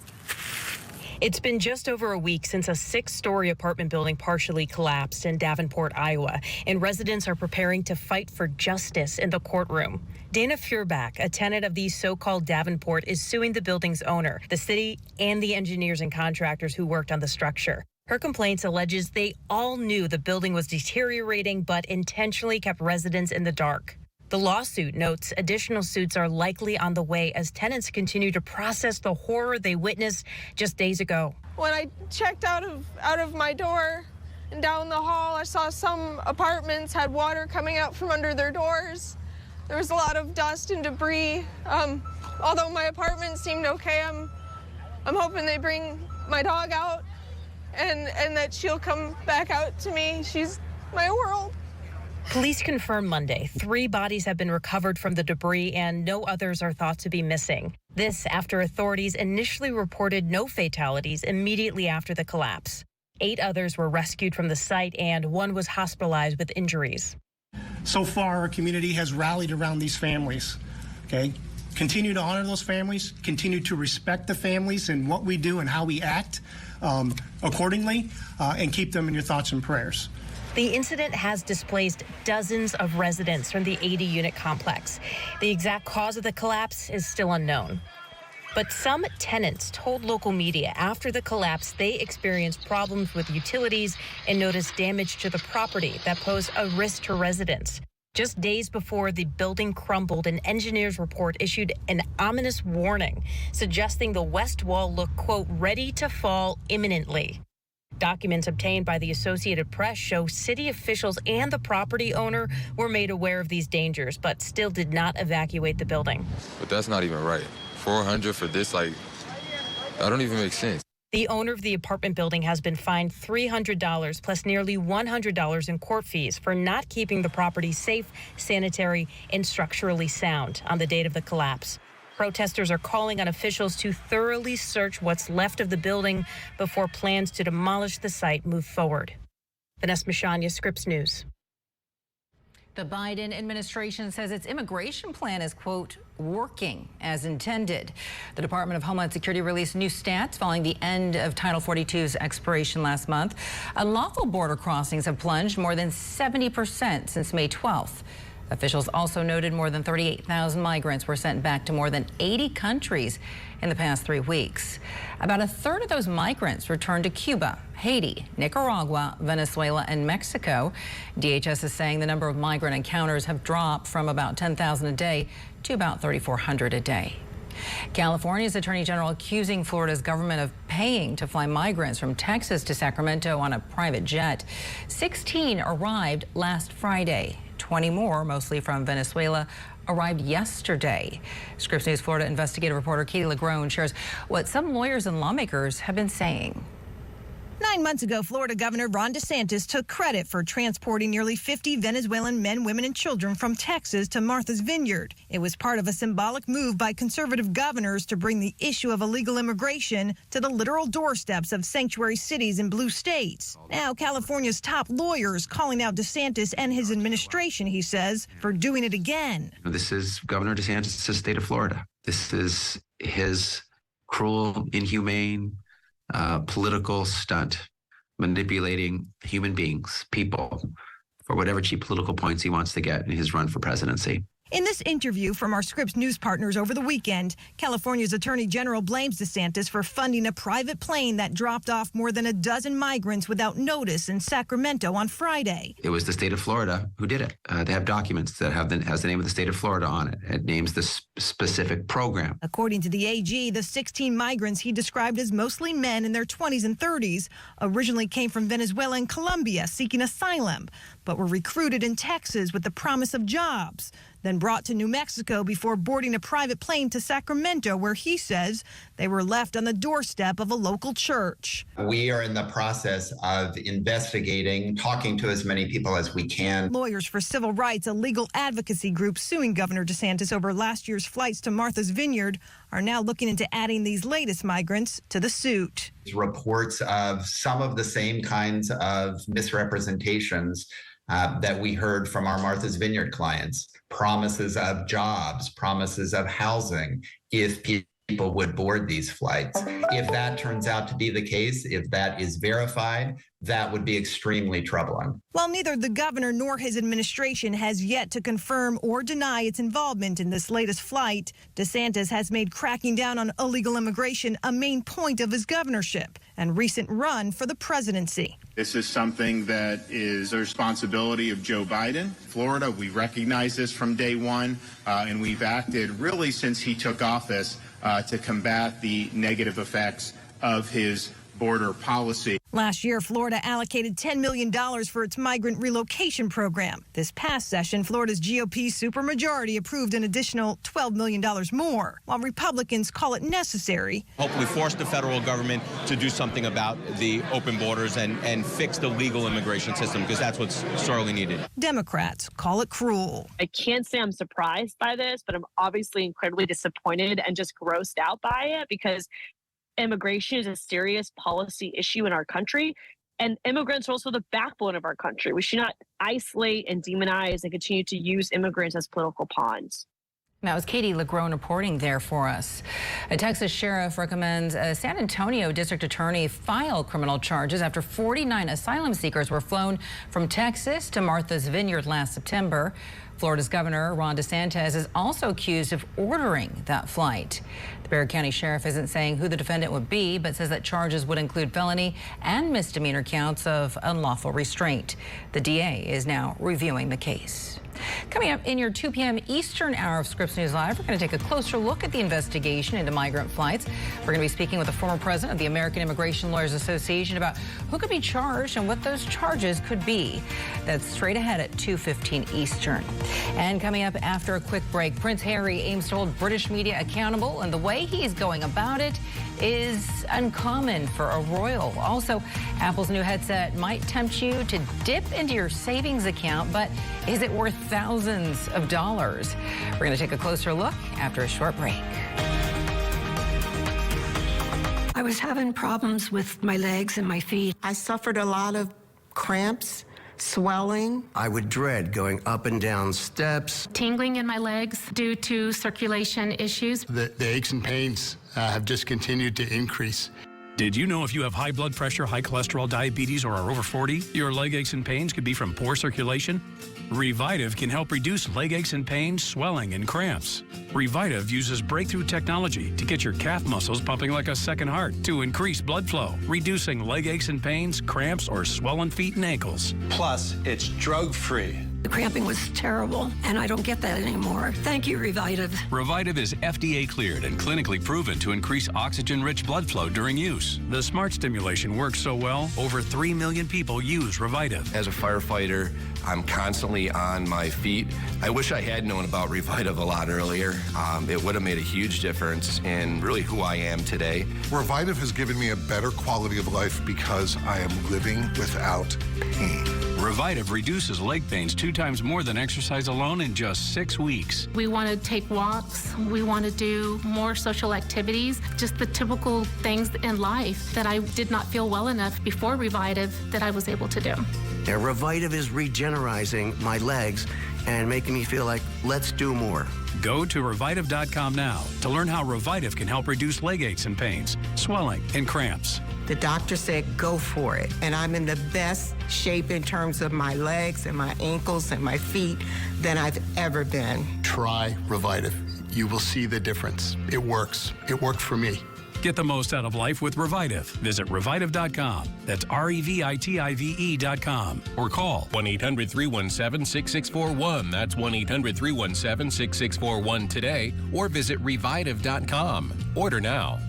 It's been just over a week since a 6-story apartment building partially collapsed in Davenport, Iowa, and residents are preparing to fight for justice in the courtroom. Dana Feuerbach, a tenant of the so-called Davenport, is suing the building's owner, the city, and the engineers and contractors who worked on the structure. Her complaints alleges they all knew the building was deteriorating but intentionally kept residents in the dark. The lawsuit notes additional suits are likely on the way as tenants continue to process the horror they witnessed just days ago. When I checked out of my door and down the hall, I saw some apartments had water coming out from under their doors. There was a lot of dust and debris. Although my apartment seemed okay, I'm hoping they bring my dog out and that she'll come back out to me. She's my world. Police confirmed Monday 3 bodies have been recovered from the debris and no others are thought to be missing. This after authorities initially reported no fatalities immediately after the collapse. 8 others were rescued from the site and 1 was hospitalized with injuries. So far, our community has rallied around these families, okay? continue to honor those families, continue to respect the families and what we do and how we act accordingly, and keep them in your thoughts and prayers. The incident has displaced dozens of residents from the 80-unit complex. The exact cause of the collapse is still unknown. But some tenants told local media after the collapse they experienced problems with utilities and noticed damage to the property that posed a risk to residents. Just days before the building crumbled, an engineer's report issued an ominous warning, suggesting the west wall looked, quote, ready to fall imminently. Documents obtained by the Associated Press show city officials and the property owner were made aware of these dangers, but still did not evacuate the building. But that's not even right. $400 for this, that don't even make sense. The owner of the apartment building has been fined $300 plus nearly $100 in court fees for not keeping the property safe, sanitary, and structurally sound on the date of the collapse. Protesters are calling on officials to thoroughly search what's left of the building before plans to demolish the site move forward. Vanessa Mashanya, Scripps News. The Biden administration says its immigration plan is, quote, working as intended. The Department of Homeland Security released new stats following the end of Title 42's expiration last month. Unlawful border crossings have plunged more than 70% since May 12th. Officials also noted more than 38,000 migrants were sent back to more than 80 countries in the past 3 weeks. About a third of those migrants returned to Cuba, Haiti, Nicaragua, Venezuela, and Mexico. DHS is saying the number of migrant encounters have dropped from about 10,000 a day to about 3,400 a day. California's Attorney General accusing Florida's government of paying to fly migrants from Texas to Sacramento on a private jet. 16 arrived last Friday. 20 more, mostly from Venezuela, arrived yesterday. Scripps News Florida investigative reporter Katie LaGrone shares what some lawyers and lawmakers have been saying. 9 months ago, Florida Governor Ron DeSantis took credit for transporting nearly 50 Venezuelan men, women, and children from Texas to Martha's Vineyard. It was part of a symbolic move by conservative governors to bring the issue of illegal immigration to the literal doorsteps of sanctuary cities in blue states. Now, California's top lawyers calling out DeSantis and his administration, he says, for doing it again. This is Governor DeSantis' state of Florida. This is his cruel, inhumane, political stunt, manipulating human beings, people, for whatever cheap political points he wants to get in his run for presidency. In this interview from our Scripps News partners over the weekend, California's Attorney General blames DeSantis for funding a private plane that dropped off more than a dozen migrants without notice in Sacramento on Friday. It was the state of Florida who did it. They have documents that has the name of the state of Florida on it. It names the specific program. According to the AG, the 16 migrants he described as mostly men in their 20s and 30s originally came from Venezuela and Colombia seeking asylum, but were recruited in Texas with the promise of jobs, then brought to New Mexico before boarding a private plane to Sacramento, where he says they were left on the doorstep of a local church. We are in the process of investigating, talking to as many people as we can. Lawyers for Civil Rights, a legal advocacy group suing Governor DeSantis over last year's flights to Martha's Vineyard, are now looking into adding these latest migrants to the suit. Reports of some of the same kinds of misrepresentations that we heard from our Martha's Vineyard clients. Promises of jobs, promises of housing, if people would board these flights. If that turns out to be the case, if that is verified, that would be extremely troubling. While neither the governor nor his administration has yet to confirm or deny its involvement in this latest flight, DeSantis has made cracking down on illegal immigration a main point of his governorship and recent run for the presidency. This is something that is the responsibility of Joe Biden. Florida, we recognize this from day one, and we've acted really since he took office to combat the negative effects of his border policy. Last year, Florida allocated $10 million for its migrant relocation program. This past session, Florida's GOP supermajority approved an additional $12 million more, while Republicans call it necessary. Hopefully force the federal government to do something about the open borders and fix the legal immigration system, because that's what's sorely needed. Democrats call it cruel. I can't say I'm surprised by this, but I'm obviously incredibly disappointed and just grossed out by it, because immigration is a serious policy issue in our country, and immigrants are also the backbone of our country. We should not isolate and demonize and continue to use immigrants as political pawns. That was Katie Legrone reporting there for us. A Texas sheriff recommends a San Antonio district attorney file criminal charges after 49 asylum seekers were flown from Texas to Martha's Vineyard last September. Florida's Governor Ron DeSantis is also accused of ordering that flight. The Bexar County Sheriff isn't saying who the defendant would be, but says that charges would include felony and misdemeanor counts of unlawful restraint. The DA is now reviewing the case. Coming up in your 2 p.m. Eastern hour of Scripps News Live, we're going to take a closer look at the investigation into migrant flights. We're going to be speaking with the former president of the American Immigration Lawyers Association about who could be charged and what those charges could be. That's straight ahead at 2:15 Eastern. And coming up after a quick break, Prince Harry aims to hold British media accountable, and the way he's going about it is uncommon for a royal. Also, Apple's new headset might tempt you to dip into your savings account, but is it worth thousands of dollars? We're going to take a closer look after a short break. I was having problems with my legs and my feet. I suffered a lot of cramps, swelling. I would dread going up and down steps. Tingling in my legs due to circulation issues. The aches and pains have just continued to increase. Did you know if you have high blood pressure, high cholesterol, diabetes, or are over 40, your leg aches and pains could be from poor circulation? Revitive can help reduce leg aches and pains, swelling, and cramps. Revitive uses breakthrough technology to get your calf muscles pumping like a second heart to increase blood flow, reducing leg aches and pains, cramps, or swollen feet and ankles. Plus, it's drug-free. The cramping was terrible, and I don't get that anymore. Thank you, Revitive. Revitive is FDA cleared and clinically proven to increase oxygen-rich blood flow during use. The smart stimulation works so well, over 3 million people use Revitive. As a firefighter, I'm constantly on my feet. I wish I had known about Revitive a lot earlier. It would have made a huge difference in really who I am today. Revitive has given me a better quality of life because I am living without pain. Revitive reduces leg pains 2 times more than exercise alone in just 6 weeks. We want to take walks. We want to do more social activities, just the typical things in life that I did not feel well enough before Revitive that I was able to do. Yeah, Revitive is regenerizing my legs and making me feel like, let's do more. Go to Revitive.com now to learn how Revitive can help reduce leg aches and pains, swelling, and cramps. The doctor said, go for it. And I'm in the best shape in terms of my legs and my ankles and my feet than I've ever been. Try Revitive. You will see the difference. It works. It worked for me. Get the most out of life with Revitive. Visit Revitive.com. That's REVITIVE.com. Or call 1-800-317-6641. That's 1-800-317-6641 today. Or visit Revitive.com. Order now.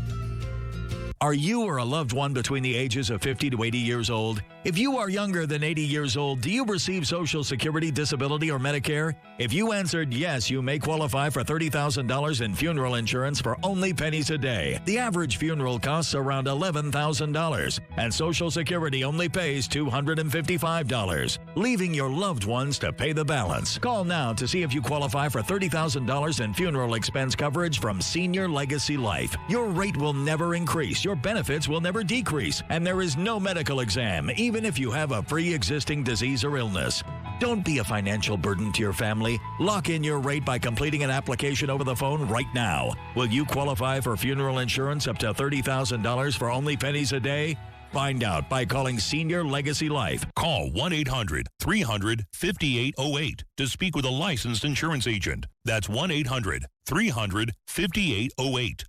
Are you or a loved one between the ages of 50 to 80 years old? If you are younger than 80 years old, do you receive Social Security, disability, or Medicare? If you answered yes, you may qualify for $30,000 in funeral insurance for only pennies a day. The average funeral costs around $11,000, and Social Security only pays $255, leaving your loved ones to pay the balance. Call now to see if you qualify for $30,000 in funeral expense coverage from Senior Legacy Life. Your rate will never increase, your benefits will never decrease, and there is no medical exam, even if you have a pre-existing disease or illness. Don't be a financial burden to your family. Lock in your rate by completing an application over the phone right now. Will you qualify for funeral insurance up to $30,000 for only pennies a day? Find out by calling Senior Legacy Life. Call 1-800-300-5808 to speak with a licensed insurance agent. That's 1-800-300-5808.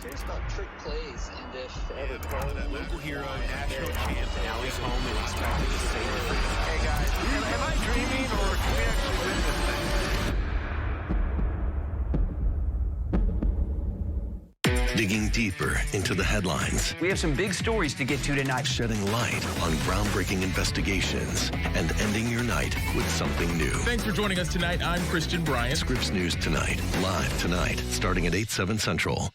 There's about trick plays, and if ever that local hero, national champ, now he's home and expected to save it. Hey guys, am I dreaming or can we actually win this thing? Digging deeper into the headlines. We have some big stories to get to tonight. Shedding light on groundbreaking investigations and ending your night with something new. Thanks for joining us tonight. I'm Christian Bryant. Scripps News Tonight, live tonight, starting at 8/7 Central.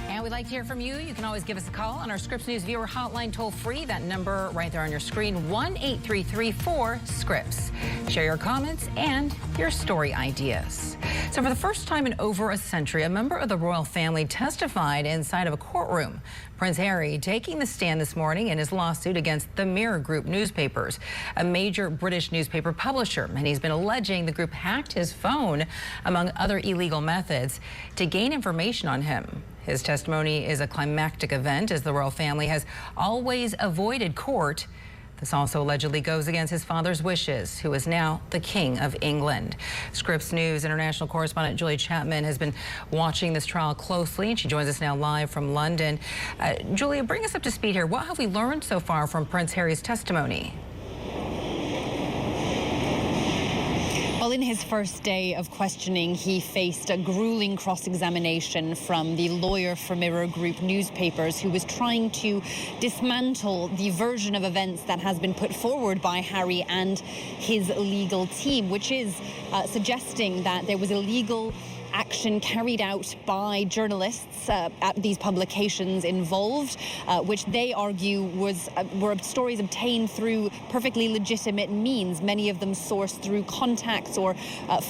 And we'd like like to hear from you. You can always give us a call on our Scripps News viewer hotline toll free. That number right there on your screen, 1-833-4-SCRIPPS. Share your comments and your story ideas. So for the first time in over a century, a member of the royal family testified inside of a courtroom. Prince Harry taking the stand this morning in his lawsuit against the Mirror Group newspapers, a major British newspaper publisher. And he's been alleging the group hacked his phone, among other illegal methods, to gain information on him. His testimony is a climactic event, as the royal family has always avoided court. This also allegedly goes against his father's wishes, who is now the King of England. Scripps News international correspondent Julia Chapman has been watching this trial closely, and she joins us now live from London. Julia, bring us up to speed here. What have we learned so far from Prince Harry's testimony? Well, in his first day of questioning, he faced a grueling cross-examination from the lawyer for Mirror Group newspapers, who was trying to dismantle the version of events that has been put forward by Harry and his legal team, which is suggesting that there was illegal action carried out by journalists at these publications involved, which they argue were stories obtained through perfectly legitimate means, many of them sourced through contacts or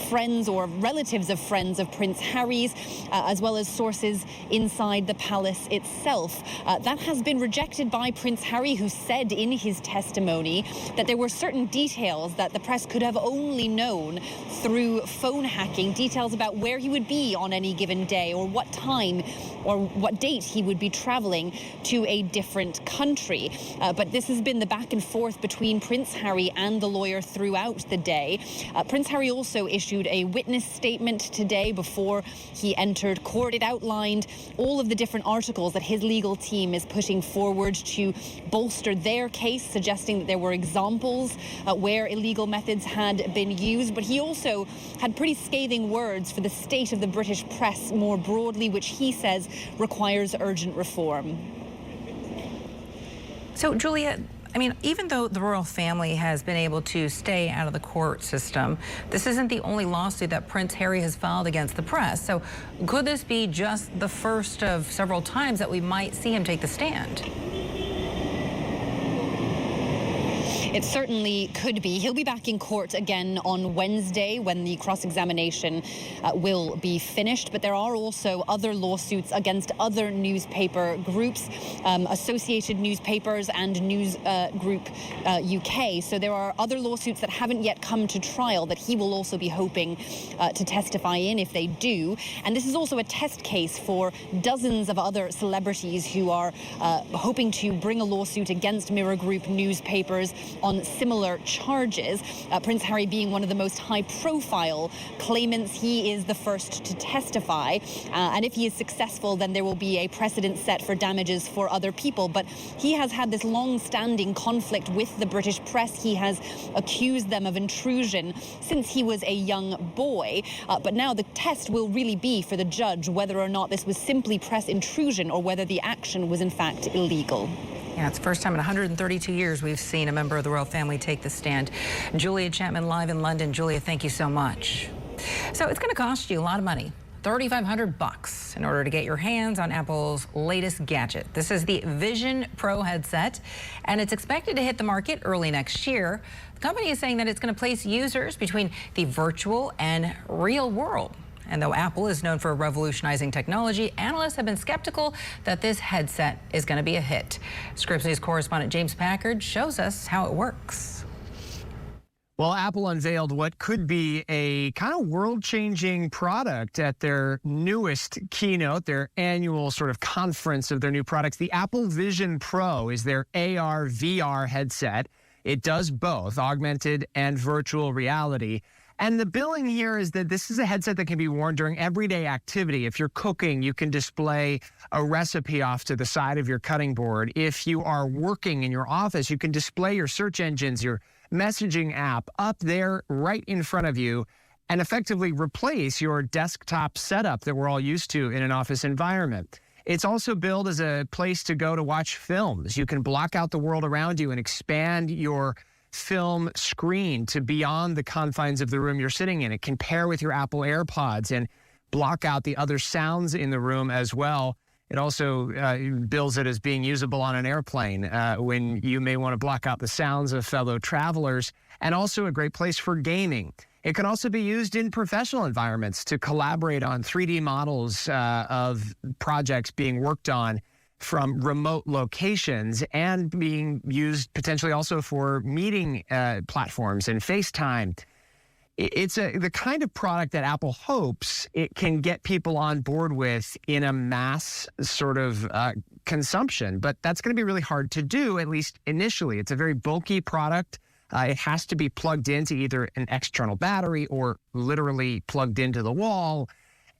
friends or relatives of friends of Prince Harry's, as well as sources inside the palace itself. That has been rejected by Prince Harry, who said in his testimony that there were certain details that the press could have only known through phone hacking, details about where he would be on any given day, or what time or what date he would be traveling to a different country. But this has been the back and forth between Prince Harry and the lawyer throughout the day. Prince Harry also issued a witness statement today before he entered court. It outlined all of the different articles that his legal team is putting forward to bolster their case, suggesting that there were examples where illegal methods had been used. But he also had pretty scathing words for the state of the British press more broadly, which he says requires urgent reform. So, Julia, I mean, even though the royal family has been able to stay out of the court system, this isn't the only lawsuit that Prince Harry has filed against the press. So could this be just the first of several times that we might see him take the stand? It certainly could be. He'll be back in court again on Wednesday when the cross-examination will be finished. But there are also other lawsuits against other newspaper groups, Associated Newspapers and News Group UK. So there are other lawsuits that haven't yet come to trial that he will also be hoping to testify in if they do. And this is also a test case for dozens of other celebrities who are hoping to bring a lawsuit against Mirror Group newspapers on similar charges. Prince Harry being one of the most high-profile claimants. He is the first to testify, and if he is successful, then there will be a precedent set for damages for other people. But he has had this long-standing conflict with the British press. He has accused them of intrusion since he was a young boy, but now the test will really be for the judge whether or not this was simply press intrusion or whether the action was in fact illegal. Yeah, it's the first time in 132 years we've seen a member of the royal family take the stand. Julia Chapman live in London. Julia, thank you so much. So it's going to cost you a lot of money. $3,500 in order to get your hands on Apple's latest gadget. This is the Vision Pro headset, and it's expected to hit the market early next year. The company is saying that it's going to place users between the virtual and real world. And though Apple is known for revolutionizing technology, analysts have been skeptical that this headset is going to be a hit. Scripps News correspondent James Packard shows us how it works. Well, Apple unveiled what could be a kind of world-changing product at their newest keynote, their annual sort of conference of their new products. The Apple Vision Pro is their AR/VR headset. It does both augmented and virtual reality. And the billing here is that this is a headset that can be worn during everyday activity. If you're cooking, you can display a recipe off to the side of your cutting board. If you are working in your office, you can display your search engines, your messaging app up there right in front of you and effectively replace your desktop setup that we're all used to in an office environment. It's also billed as a place to go to watch films. You can block out the world around you and expand your film screen to beyond the confines of the room you're sitting in. It can pair with your Apple AirPods and block out the other sounds in the room as well. It also bills it as being usable on an airplane when you may want to block out the sounds of fellow travelers, and also a great place for gaming. It can also be used in professional environments to collaborate on 3D models of projects being worked on from remote locations, and being used potentially also for meeting platforms and FaceTime. It's the kind of product that Apple hopes it can get people on board with in a mass sort of consumption. But that's going to be really hard to do, at least initially. It's a very bulky product. It has to be plugged into either an external battery or literally plugged into the wall.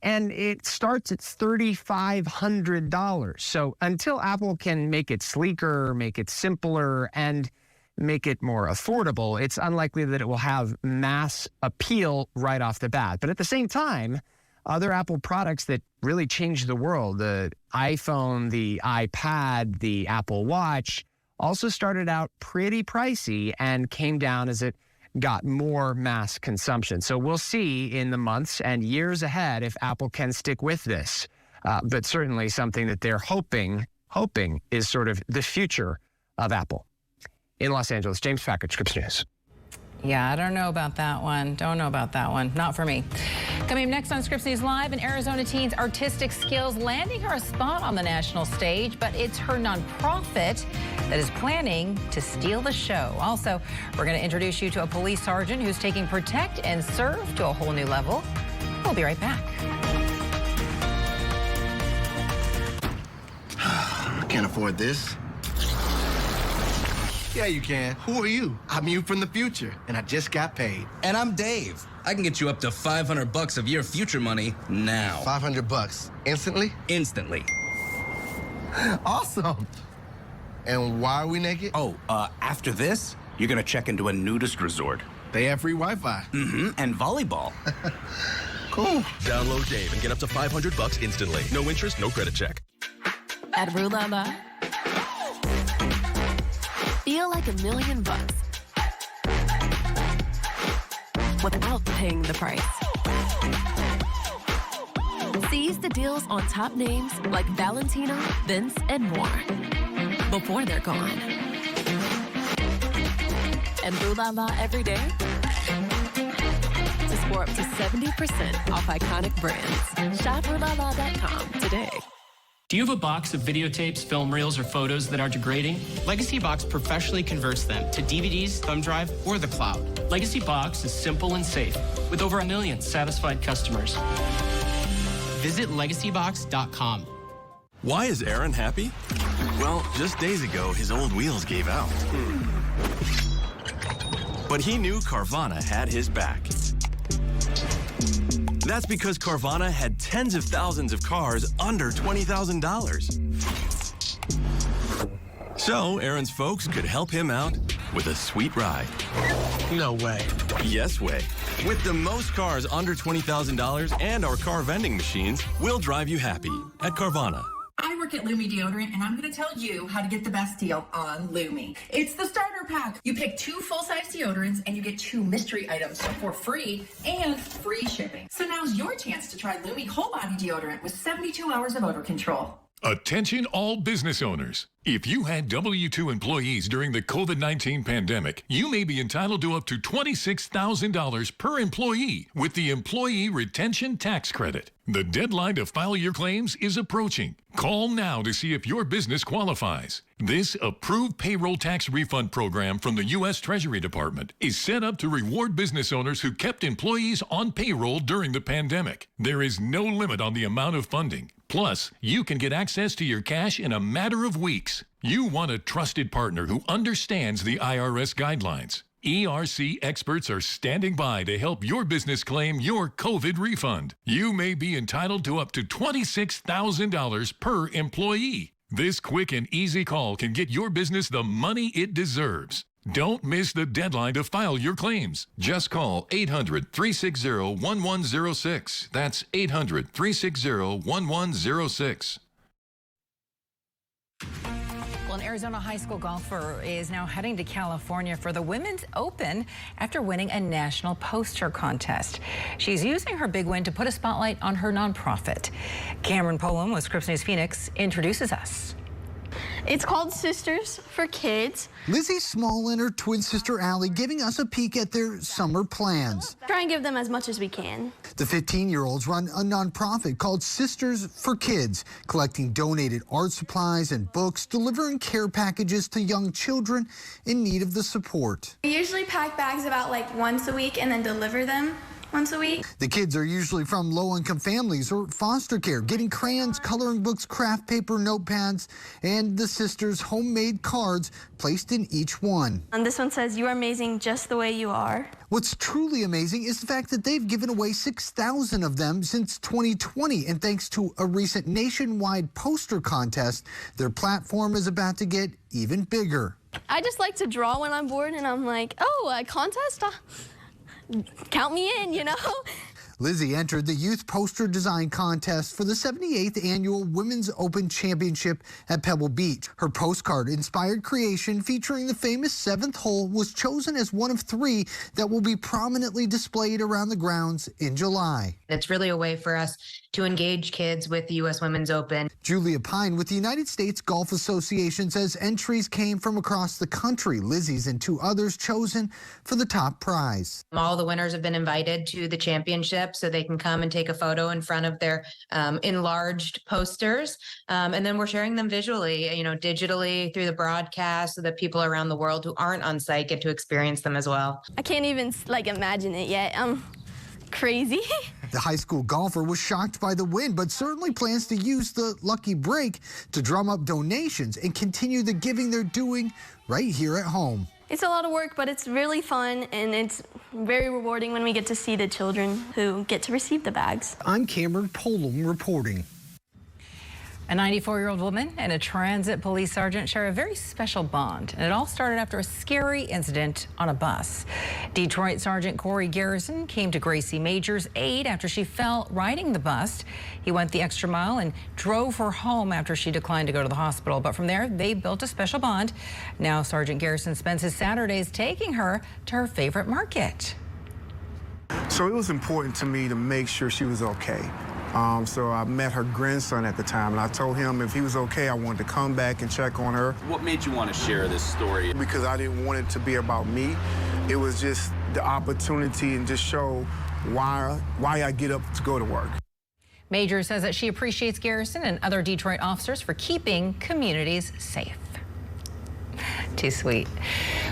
And it starts at $3,500. So until Apple can make it sleeker, make it simpler, and make it more affordable, it's unlikely that it will have mass appeal right off the bat. But at the same time, other Apple products that really changed the world, the iPhone, the iPad, the Apple Watch, also started out pretty pricey and came down as it got more mass consumption. So we'll see in the months and years ahead if Apple can stick with this. But certainly something that they're hoping is sort of the future of Apple. In Los Angeles, James Packard, Scripps News. Yeah, I don't know about that one. Don't know about that one. Not for me. Coming up next on Scripps News Live, an Arizona teen's artistic skills landing her a spot on the national stage, but it's her nonprofit that is planning to steal the show. Also, we're going to introduce you to a police sergeant who's taking protect and serve to a whole new level. We'll be right back. I can't afford this. Yeah, you can. Who are you? I'm you from the future, and I just got paid. And I'm Dave. I can get you up to $500 of your future money now. $500 instantly? Instantly. Awesome. And why are we naked? Oh, after this, you're gonna check into a nudist resort. They have free Wi-Fi. Mm-hmm, and volleyball. Cool. Download Dave and get up to $500 instantly. No interest, no credit check. At Rue La La, feel like $1 million without paying the price. Seize the deals on top names like Valentino, Vince, and more before they're gone. And Rue La La every day to score up to 70% off iconic brands. Shop RueLaLa.com today. Do you have a box of videotapes, film reels, or photos that are degrading? Legacy Box professionally converts them to DVDs, thumb drive, or the cloud. Legacy Box is simple and safe, with over 1 million satisfied customers. Visit LegacyBox.com. Why is Aaron happy? Well, just days ago, his old wheels gave out. But he knew Carvana had his back. That's because Carvana had tens of thousands of cars under $20,000. So Aaron's folks could help him out with a sweet ride. No way. Yes way. With the most cars under $20,000 and our car vending machines, we'll drive you happy at Carvana. I work at Lumi Deodorant, and I'm going to tell you how to get the best deal on Lumi. It's the starter pack. You pick 2 full-size deodorants, and you get 2 mystery items for free and free shipping. So now's your chance to try Lumi Whole Body Deodorant with 72 hours of odor control. Attention all business owners. If you had W-2 employees during the COVID-19 pandemic, you may be entitled to up to $26,000 per employee with the Employee Retention Tax Credit. The deadline to file your claims is approaching. Call now to see if your business qualifies. This approved payroll tax refund program from the U.S. Treasury Department is set up to reward business owners who kept employees on payroll during the pandemic. There is no limit on the amount of funding. Plus, you can get access to your cash in a matter of weeks. You want a trusted partner who understands the IRS guidelines. ERC experts are standing by to help your business claim your COVID refund. You may be entitled to up to $26,000 per employee. This quick and easy call can get your business the money it deserves. Don't miss the deadline to file your claims. Just call 800-360-1106. That's 800-360-1106. Well, an Arizona high school golfer is now heading to California for the Women's Open after winning a national poster contest. She's using her big win to put a spotlight on her nonprofit. Cameron Polam with Scripps News Phoenix introduces us. It's called Sisters for Kids. Lizzie Small and her twin sister Allie giving us a peek at their summer plans. Try and give them as much as we can. The 15-year-olds run a nonprofit called Sisters for Kids, collecting donated art supplies and books, delivering care packages to young children in need of the support. We usually pack bags about once a week and then deliver them once a week. The kids are usually from low-income families or foster care, getting crayons, coloring books, craft paper, notepads, and the sisters' homemade cards placed in each one. And this one says, "You are amazing just the way you are." What's truly amazing is the fact that they've given away 6,000 of them since 2020, and thanks to a recent nationwide poster contest, their platform is about to get even bigger. I just like to draw when I'm bored, and I'm like, oh, a contest? Count me in, you know? Lizzie entered the Youth Poster Design Contest for the 78th Annual Women's Open Championship at Pebble Beach. Her postcard-inspired creation featuring the famous 7th hole was chosen as one of 3 that will be prominently displayed around the grounds in July. It's really a way for us to engage kids with the U.S. Women's Open. Julia Pine with the United States Golf Association says entries came from across the country. Lizzie's and 2 others chosen for the top prize. All the winners have been invited to the championship so they can come and take a photo in front of their enlarged posters. And then we're sharing them visually, digitally through the broadcast so that people around the world who aren't on site get to experience them as well. I can't even imagine it yet. Crazy. The high school golfer was shocked by the win, but certainly plans to use the lucky break to drum up donations and continue the giving they're doing right here at home. It's a lot of work, but it's really fun, and it's very rewarding when we get to see the children who get to receive the bags. I'm Cameron Polam reporting. A 94-year-old woman and a transit police sergeant share a very special bond, and it all started after a scary incident on a bus. Detroit Sergeant Corey Garrison came to Gracie Major's aid after she fell riding the bus. He went the extra mile and drove her home after she declined to go to the hospital. But from there, they built a special bond. Now Sergeant Garrison spends his Saturdays taking her to her favorite market. So it was important to me to make sure she was okay. So I met her grandson at the time, and I told him if he was okay, I wanted to come back and check on her. What made you want to share this story? Because I didn't want it to be about me. It was just the opportunity and just show why I get up to go to work. Major says that she appreciates Garrison and other Detroit officers for keeping communities safe. Too sweet.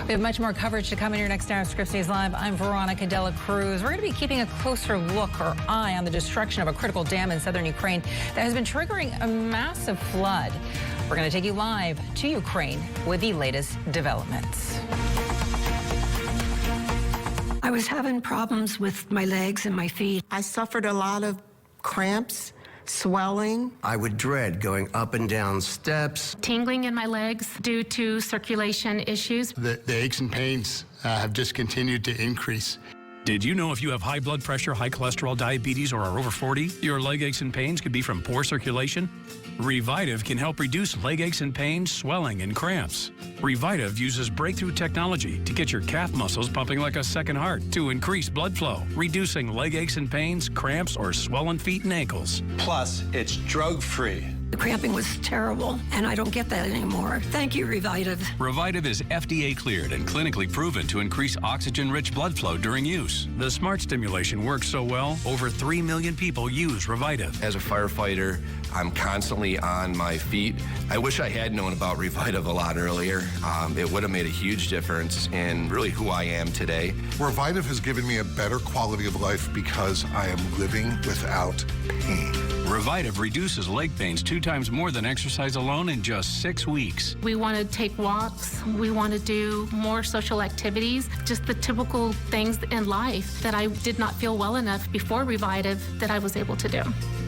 We have much more coverage to come in your next hour of Scripps News Live. I'm Veronica Cruz. We're going to be keeping a closer look or eye on the destruction of a critical dam in southern Ukraine that has been triggering a massive flood. We're going to take you live to Ukraine with the latest developments. I was having problems with my legs and my feet. I suffered a lot of cramps, swelling. I would dread going up and down steps. Tingling in my legs due to circulation issues. The aches and pains have just continued to increase. Did you know if you have high blood pressure, high cholesterol, diabetes, or are over 40, your leg aches and pains could be from poor circulation? Revitive can help reduce leg aches and pains, swelling, and cramps. Revitive uses breakthrough technology to get your calf muscles pumping like a second heart to increase blood flow, reducing leg aches and pains, cramps, or swollen feet and ankles. Plus, it's drug-free. The cramping was terrible, and I don't get that anymore. Thank you, Revitive. Revitive is FDA cleared and clinically proven to increase oxygen-rich blood flow during use. The smart stimulation works so well, over 3 million people use Revitive. As a firefighter, I'm constantly on my feet. I wish I had known about Revitive a lot earlier. It would have made a huge difference in really who I am today. Revitive has given me a better quality of life because I am living without pain. Revitive reduces leg pains 2 times more than exercise alone in just 6 weeks. We want to take walks. We want to do more social activities, just the typical things in life that I did not feel well enough before Revitive that I was able to do.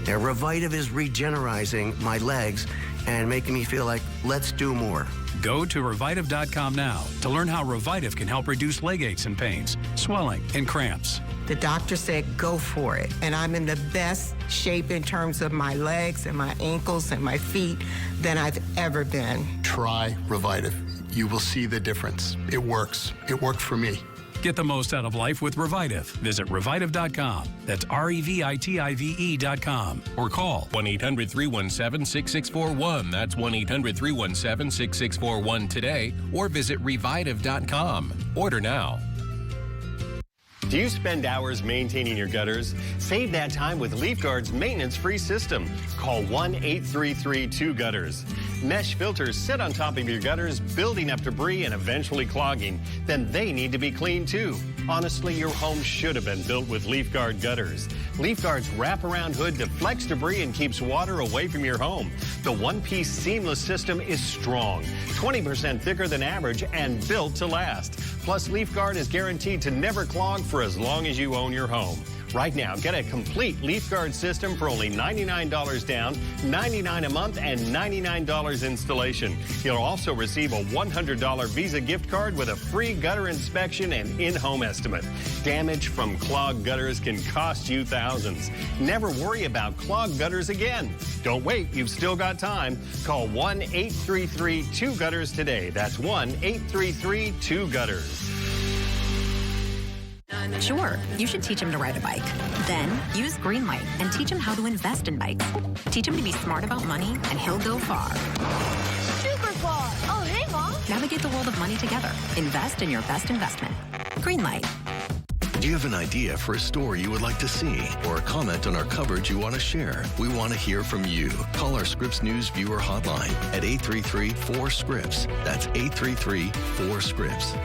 Now, Revitive is regenerizing my legs and making me feel like, let's do more. Go to Revitive.com now to learn how Revitive can help reduce leg aches and pains, swelling, and cramps. The doctor said, go for it. And I'm in the best shape in terms of my legs and my ankles and my feet than I've ever been. Try Revitive. You will see the difference. It works. It worked for me. Get the most out of life with Revitive. Visit Revitive.com. That's REVITIVE.com. Or call 1-800-317-6641. That's 1-800-317-6641 today. Or visit Revitive.com. Order now. Do you spend hours maintaining your gutters? Save that time with LeafGuard's maintenance-free system. Call 1-833-2-GUTTERS. Mesh filters sit on top of your gutters, building up debris and eventually clogging. Then they need to be cleaned too. Honestly, your home should have been built with LeafGuard gutters. LeafGuard's wraparound hood deflects debris and keeps water away from your home. The one-piece seamless system is strong, 20% thicker than average and built to last. Plus, LeafGuard is guaranteed to never clog for as long as you own your home. Right now, get a complete LeafGuard system for only $99 down, $99 a month, and $99 installation. You'll also receive a $100 Visa gift card with a free gutter inspection and in-home estimate. Damage from clogged gutters can cost you thousands. Never worry about clogged gutters again. Don't wait, you've still got time. Call 1-833-2-GUTTERS today. That's 1-833-2-GUTTERS. Sure, you should teach him to ride a bike. Then use Greenlight and teach him how to invest in bikes. Teach him to be smart about money, and he'll go far. Super far! Oh, hey, Mom! Navigate the world of money together. Invest in your best investment. Greenlight. Do you have an idea for a story you would like to see or a comment on our coverage you want to share? We want to hear from you. Call our Scripps News viewer hotline at 833-4-SCRIPPS. That's 833-4-SCRIPPS.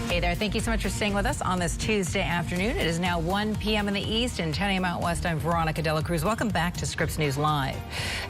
Hey there, thank you so much for staying with us on this Tuesday afternoon. It is now 1 p.m. in the east and 10 a.m. out west. I'm Veronica Cruz. Welcome back to Scripps News Live.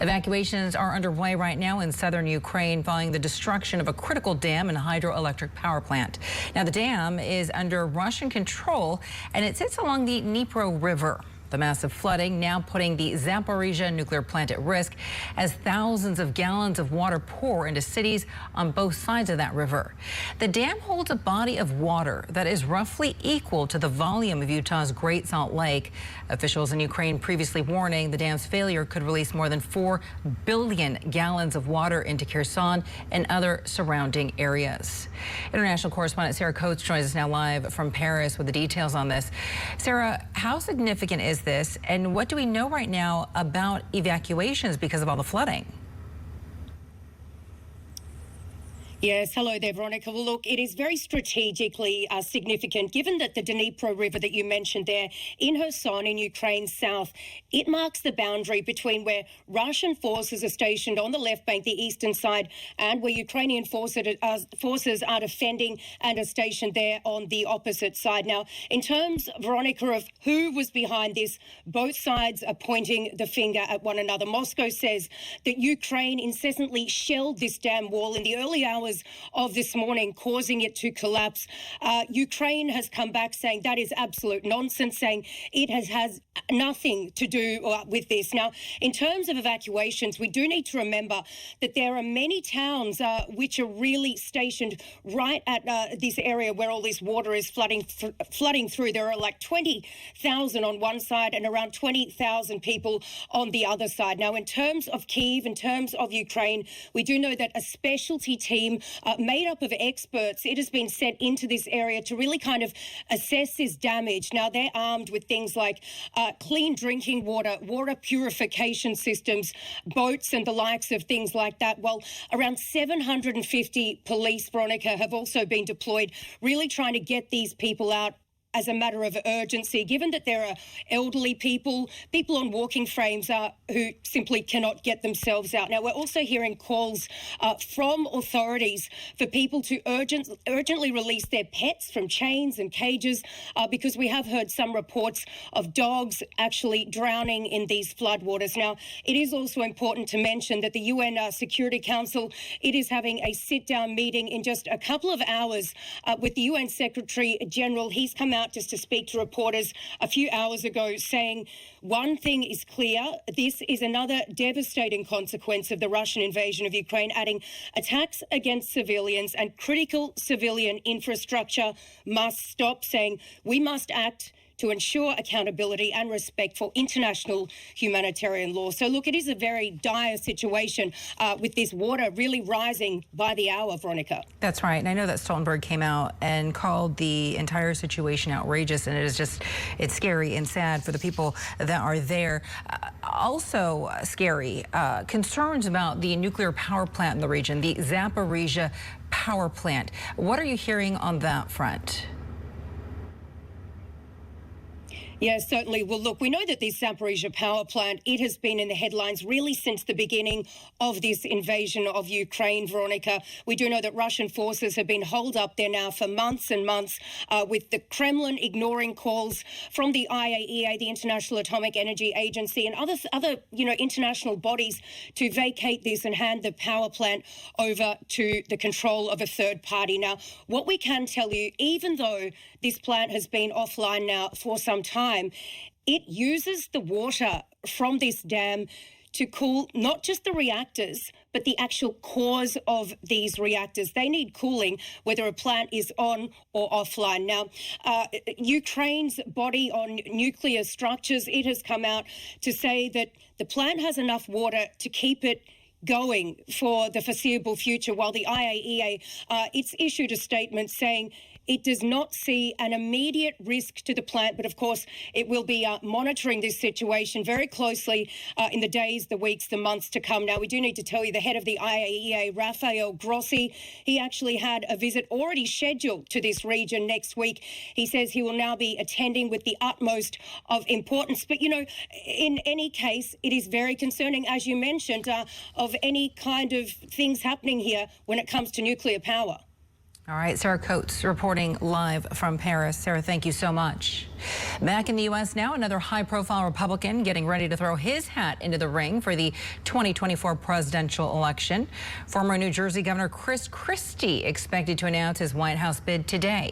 Evacuations are underway right now in southern Ukraine following the destruction of a critical dam and hydroelectric power plant. Now, the dam is under Russian control and it sits along the Dnipro River. The massive flooding now putting the Zaporizhzhia nuclear plant at risk as thousands of gallons of water pour into cities on both sides of that river. The dam holds a body of water that is roughly equal to the volume of Utah's Great Salt Lake. Officials in Ukraine previously warning the dam's failure could release more than 4 billion gallons of water into Kherson and other surrounding areas. International correspondent Sarah Coates joins us now live from Paris with the details on this. Sarah, how significant is this, and what do we know right now about evacuations because of all the flooding? Yes, hello there, Veronica. Well, look, it is very strategically significant, given that the Dnipro River that you mentioned there in Kherson in Ukraine's south, it marks the boundary between where Russian forces are stationed on the left bank, the eastern side, and where Ukrainian forces are defending and are stationed there on the opposite side. Now, in terms, Veronica, of who was behind this, both sides are pointing the finger at one another. Moscow says that Ukraine incessantly shelled this dam wall in the early hours of this morning, causing it to collapse. Ukraine has come back saying that is absolute nonsense, saying it has nothing to do with this. Now, in terms of evacuations, we do need to remember that there are many towns which are really stationed right at this area where all this water is flooding through. There are like 20,000 on one side and around 20,000 people on the other side. Now, in terms of Kyiv, in terms of Ukraine, we do know that a specialty team made up of experts, it has been sent into this area to really kind of assess this damage. Now, they're armed with things like clean drinking water, water purification systems, boats and the likes of things like that. Well, around 750 police, Veronica, have also been deployed, really trying to get these people out as a matter of urgency, given that there are elderly people on walking frames who simply cannot get themselves out. Now, we're also hearing calls from authorities for people to urgently release their pets from chains and cages because we have heard some reports of dogs actually drowning in these floodwaters. Now, it is also important to mention that the UN Security Council, it is having a sit-down meeting in just a couple of hours with the UN Secretary General. He's come out out just to speak to reporters a few hours ago, saying one thing is clear: this is another devastating consequence of the Russian invasion of Ukraine, adding attacks against civilians and critical civilian infrastructure must stop, saying we must act to ensure accountability and respect for international humanitarian law. So, look, it is a very dire situation with this water really rising by the hour, Veronica. That's right. And I know that Stoltenberg came out and called the entire situation outrageous, and it is just, it's scary and sad for the people that are there. Also scary, concerns about the nuclear power plant in the region, the Zaporizhzhia power plant. What are you hearing on that front? Yes, certainly. Well, look, we know that this Zaporizhzhia power plant, it has been in the headlines really since the beginning of this invasion of Ukraine, Veronica. We do know that Russian forces have been holed up there now for months and months, with the Kremlin ignoring calls from the IAEA, the International Atomic Energy Agency, and other international bodies to vacate this and hand the power plant over to the control of a third party. Now, what we can tell you, even though this plant has been offline now for some time, it uses the water from this dam to cool not just the reactors, but the actual cores of these reactors. They need cooling whether a plant is on or offline. Now, Ukraine's body on nuclear structures, it has come out to say that the plant has enough water to keep it going for the foreseeable future, while the IAEA, it's issued a statement saying it does not see an immediate risk to the plant, but of course it will be monitoring this situation very closely in the days, the weeks, the months to come. Now, we do need to tell you the head of the IAEA, Rafael Grossi, he actually had a visit already scheduled to this region next week. He says he will now be attending with the utmost of importance. But, in any case, it is very concerning, as you mentioned, of any kind of things happening here when it comes to nuclear power. All right, Sarah Coates reporting live from Paris. Sarah, thank you so much. Back in the U.S. now, another high-profile Republican getting ready to throw his hat into the ring for the 2024 presidential election. Former New Jersey Governor Chris Christie expected to announce his White House bid today.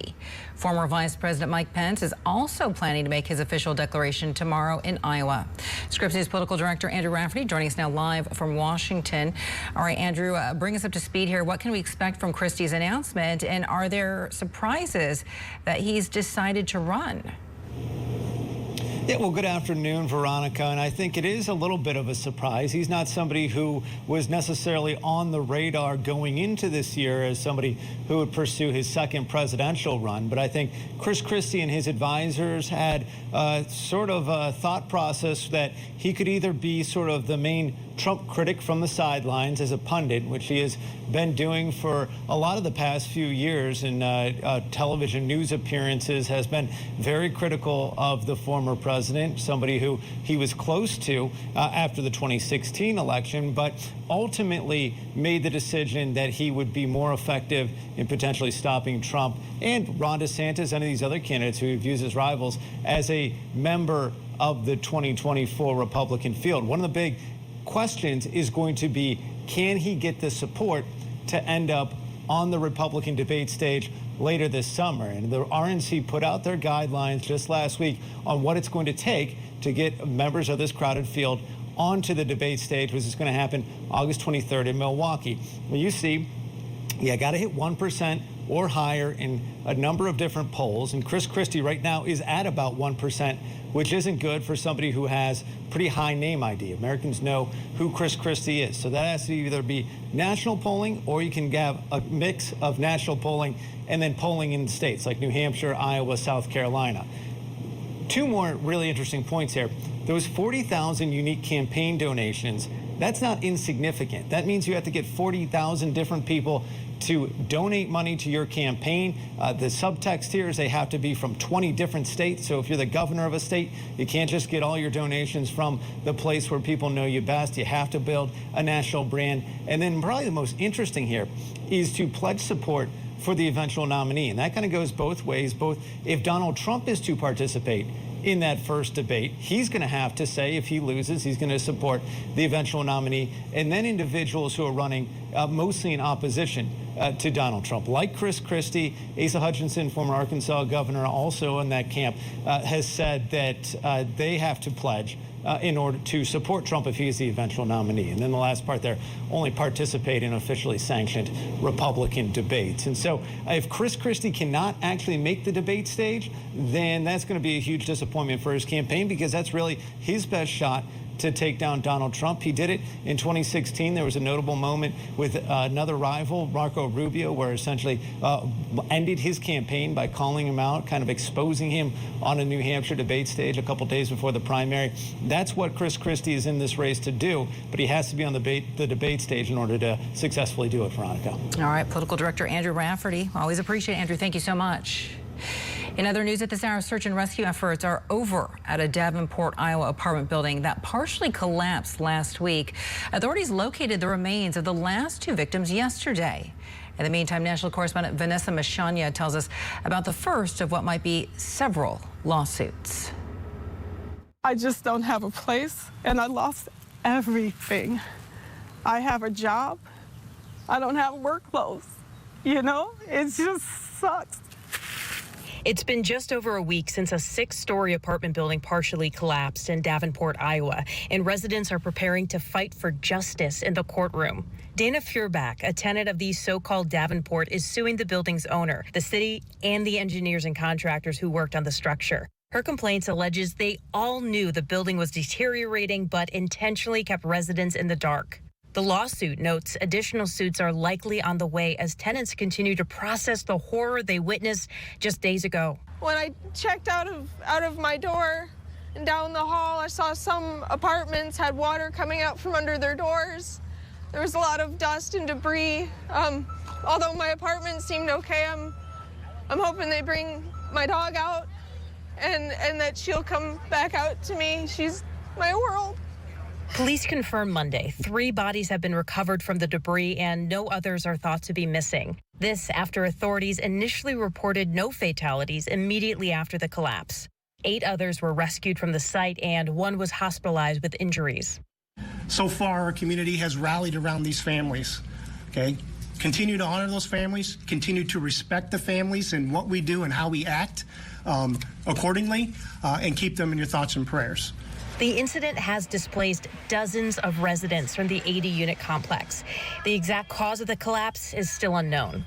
Former Vice President Mike Pence is also planning to make his official declaration tomorrow in Iowa. Scripps News political director Andrew Rafferty joining us now live from Washington. All right, Andrew, bring us up to speed here. What can we expect from Christie's announcement, and are there surprises that he's decided to run? Yeah, well, good afternoon, Veronica. And I think it is a little bit of a surprise. He's not somebody who was necessarily on the radar going into this year as somebody who would pursue his second presidential run. But I think Chris Christie and his advisors had sort of a thought process that he could either be sort of the main Trump critic from the sidelines as a pundit, which he has been doing for a lot of the past few years in television news appearances, has been very critical of the former president, somebody who he was close to after the 2016 election, but ultimately made the decision that he would be more effective in potentially stopping Trump and Ron DeSantis and these other candidates who he views as rivals as a member of the 2024 Republican field. One of the big questions is going to be, can he get the support to end up on the Republican debate stage later this summer? And the RNC put out their guidelines just last week on what it's going to take to get members of this crowded field onto the debate stage, which is going to happen August 23rd in Milwaukee. Well, you see, you got to hit 1% or higher in a number of different polls. And Chris Christie right now is at about 1%, which isn't good for somebody who has pretty high name ID. Americans know who Chris Christie is. So that has to either be national polling, or you can have a mix of national polling and then polling in states like New Hampshire, Iowa, South Carolina. Two more really interesting points here. Those 40,000 unique campaign donations, that's not insignificant. That means you have to get 40,000 different people to donate money to your campaign. The subtext here is they have to be from 20 different states. So if you're the governor of a state, you can't just get all your donations from the place where people know you best. You have to build a national brand. And then probably the most interesting here is to pledge support for the eventual nominee. And that kind of goes both ways. Both if Donald Trump is to participate, in that first debate. He's going to have to say if he loses, he's going to support the eventual nominee. And then individuals who are running mostly in opposition to Donald Trump, like Chris Christie. Asa Hutchinson, former Arkansas governor, also in that camp, has said that they have to pledge in order to support Trump if he is the eventual nominee. And then the last part there, only participate in officially sanctioned Republican debates. And so if Chris Christie cannot actually make the debate stage, then that's going to be a huge disappointment for his campaign, because that's really his best shot to take down Donald Trump. He did it in 2016. There was a notable moment with another rival, Marco Rubio, where essentially ended his campaign by calling him out, kind of exposing him on a New Hampshire debate stage a couple days before the primary. That's what Chris Christie is in this race to do, but he has to be on the debate stage in order to successfully do it, Veronica. All right, political director Andrew Rafferty. Always appreciate it, Andrew. Thank you so much. In other news at this hour, search and rescue efforts are over at a Davenport, Iowa apartment building that partially collapsed last week. Authorities located the remains of the last two victims yesterday. In the meantime, national correspondent Vanessa Mashanya tells us about the first of what might be several lawsuits. I just don't have a place, and I lost everything. I have a job. I don't have work clothes. You know, it just sucks. It's been just over a week since a 6-story apartment building partially collapsed in Davenport, Iowa, and residents are preparing to fight for justice in the courtroom. Dana Feuerbach, a tenant of the so-called Davenport, is suing the building's owner, the city, and the engineers and contractors who worked on the structure. Her complaint alleges they all knew the building was deteriorating but intentionally kept residents in the dark. The lawsuit notes additional suits are likely on the way as tenants continue to process the horror they witnessed just days ago. When I checked out of my door and down the hall, I saw some apartments had water coming out from under their doors. There was a lot of dust and debris. Although my apartment seemed okay, I'm hoping they bring my dog out and that she'll come back out to me. She's my world. Police confirmed Monday 3 bodies have been recovered from the debris and no others are thought to be missing. This after authorities initially reported no fatalities immediately after the collapse. 8 others were rescued from the site and 1 was hospitalized with injuries. So far, our community has rallied around these families. Okay, continue to honor those families, continue to respect the families and what we do and how we act accordingly, and keep them in your thoughts and prayers. The incident has displaced dozens of residents from the 80-unit complex. The exact cause of the collapse is still unknown.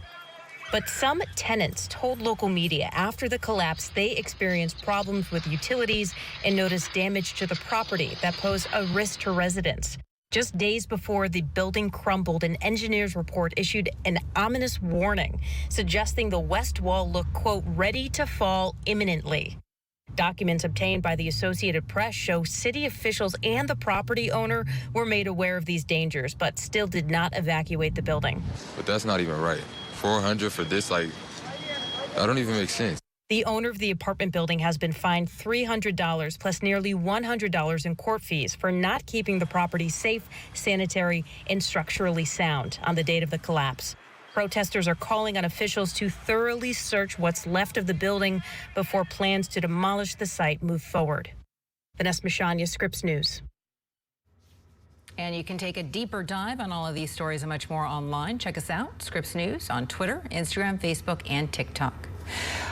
But some tenants told local media after the collapse they experienced problems with utilities and noticed damage to the property that posed a risk to residents. Just days before the building crumbled, an engineer's report issued an ominous warning, suggesting the west wall looked, quote, ready to fall imminently. Documents obtained by the Associated Press show city officials and the property owner were made aware of these dangers, but still did not evacuate the building. But that's not even right. $400 for this, that don't even make sense. The owner of the apartment building has been fined $300 plus nearly $100 in court fees for not keeping the property safe, sanitary, and structurally sound on the date of the collapse. Protesters are calling on officials to thoroughly search what's left of the building before plans to demolish the site move forward. Vanessa Mashanya, Scripps News. And you can take a deeper dive on all of these stories and much more online. Check us out, Scripps News, on Twitter, Instagram, Facebook, and TikTok.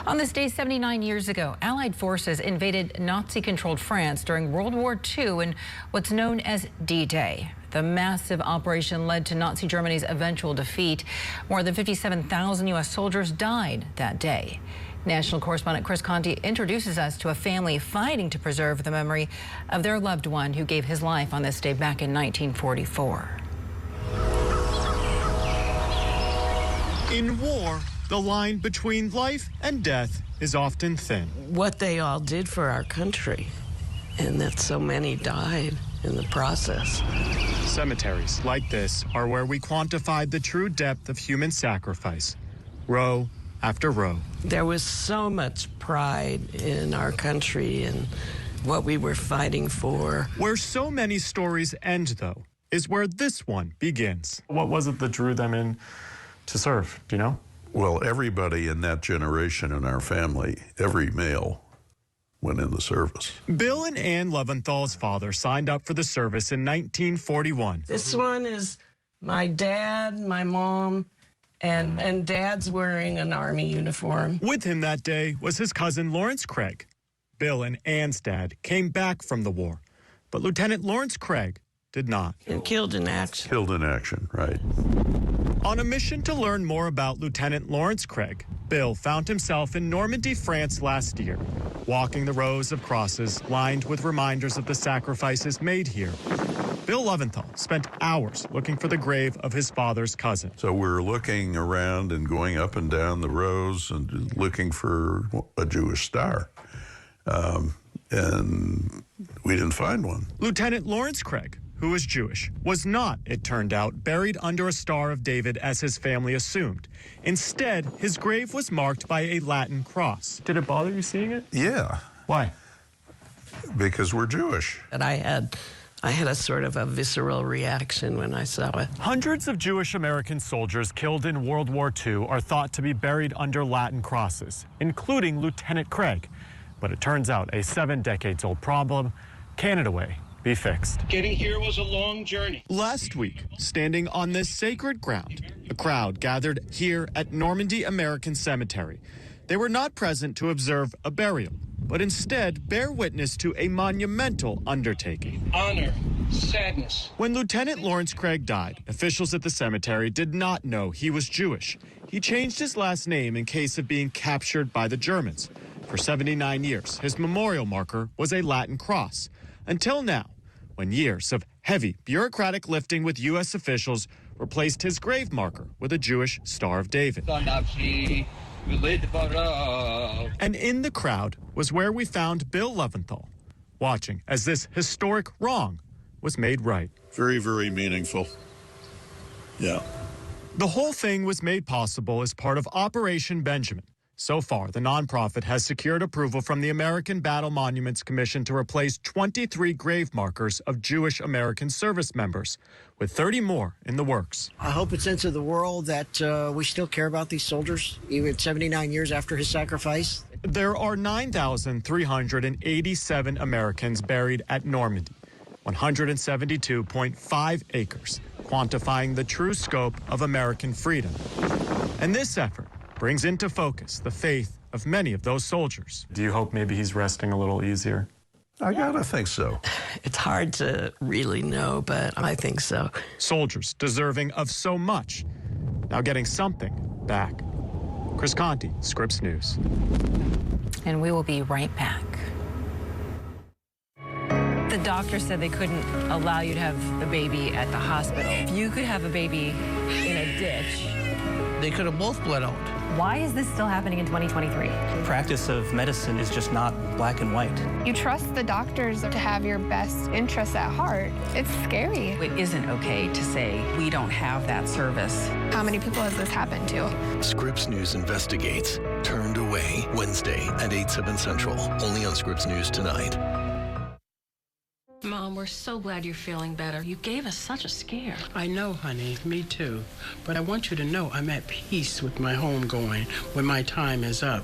On this day 79 years ago, Allied forces invaded Nazi-controlled France during World War II in what's known as D-Day. The massive operation led to Nazi Germany's eventual defeat. More than 57,000 U.S. soldiers died that day. National correspondent Chris Conti introduces us to a family fighting to preserve the memory of their loved one who gave his life on this day back in 1944. In war, the line between life and death is often thin. What they all did for our country, and that so many died in the process. Cemeteries like this are where we quantified the true depth of human sacrifice, row after row. There was so much pride in our country and what we were fighting for. Where so many stories end, though, is where this one begins. What was it that drew them in to serve, do you know? Well, everybody in that generation in our family, every male, went in the service. Bill and Ann Leventhal's father signed up for the service in 1941. This one is my dad, my mom, and Dad's wearing an Army uniform. With him that day was his cousin Lawrence Craig. Bill and Ann's dad came back from the war, but Lieutenant Lawrence Craig did not. And killed in action. Killed in action, right. On a mission to learn more about Lieutenant Lawrence Craig, Bill found himself in Normandy, France last year, walking the rows of crosses lined with reminders of the sacrifices made here. Bill Leventhal spent hours looking for the grave of his father's cousin. So we're looking around and going up and down the rows and looking for a Jewish star. And we didn't find one. Lieutenant Lawrence Craig, who was Jewish, was not, it turned out, buried under a Star of David as his family assumed. Instead, his grave was marked by a Latin cross. Did it bother you seeing it? Yeah. Why? Because we're Jewish. And I had a sort of a visceral reaction when I saw it. Hundreds of Jewish American soldiers killed in World War II are thought to be buried under Latin crosses, including Lieutenant Craig. But it turns out a 7 decades old problem can, in a way, be fixed. Getting here was a long journey. Last week, standing on this sacred ground, a crowd gathered here at Normandy American Cemetery. They were not present to observe a burial, but instead bear witness to a monumental undertaking. Honor, sadness. When Lieutenant Lawrence Craig died, officials at the cemetery did not know he was Jewish. He changed his last name in case of being captured by the Germans. For 79 years, his memorial marker was a Latin cross. Until now, when years of heavy bureaucratic lifting with U.S. officials replaced his grave marker with a Jewish Star of David. And in the crowd was where we found Bill Leventhal, watching as this historic wrong was made right. Very, very meaningful. Yeah. The whole thing was made possible as part of Operation Benjamin. So far, the nonprofit has secured approval from the American Battle Monuments Commission to replace 23 grave markers of Jewish American service members, with 30 more in the works. I hope it sends to the world that we still care about these soldiers, even 79 years after his sacrifice. There are 9,387 Americans buried at Normandy, 172.5 acres, quantifying the true scope of American freedom. And this effort brings into focus the faith of many of those soldiers. Do you hope maybe he's resting a little easier? I gotta think so. It's hard to really know, but I think so. Soldiers deserving of so much, now getting something back. Chris Conti, Scripps News. And we will be right back. The doctor said they couldn't allow you to have the baby at the hospital. If you could have a baby in a ditch, they could have both bled out. Why is this still happening in 2023? Practice of medicine is just not black and white. You trust the doctors to have your best interests at heart. It's scary. It isn't okay to say we don't have that service. How many people has this happened to? Scripps News investigates. Turned Away, Wednesday at 8/7 Central. Only on Scripps News Tonight. Mom, we're so glad you're feeling better. You gave us such a scare. I know, honey. Me too. But I want you to know I'm at peace with my home going when my time is up.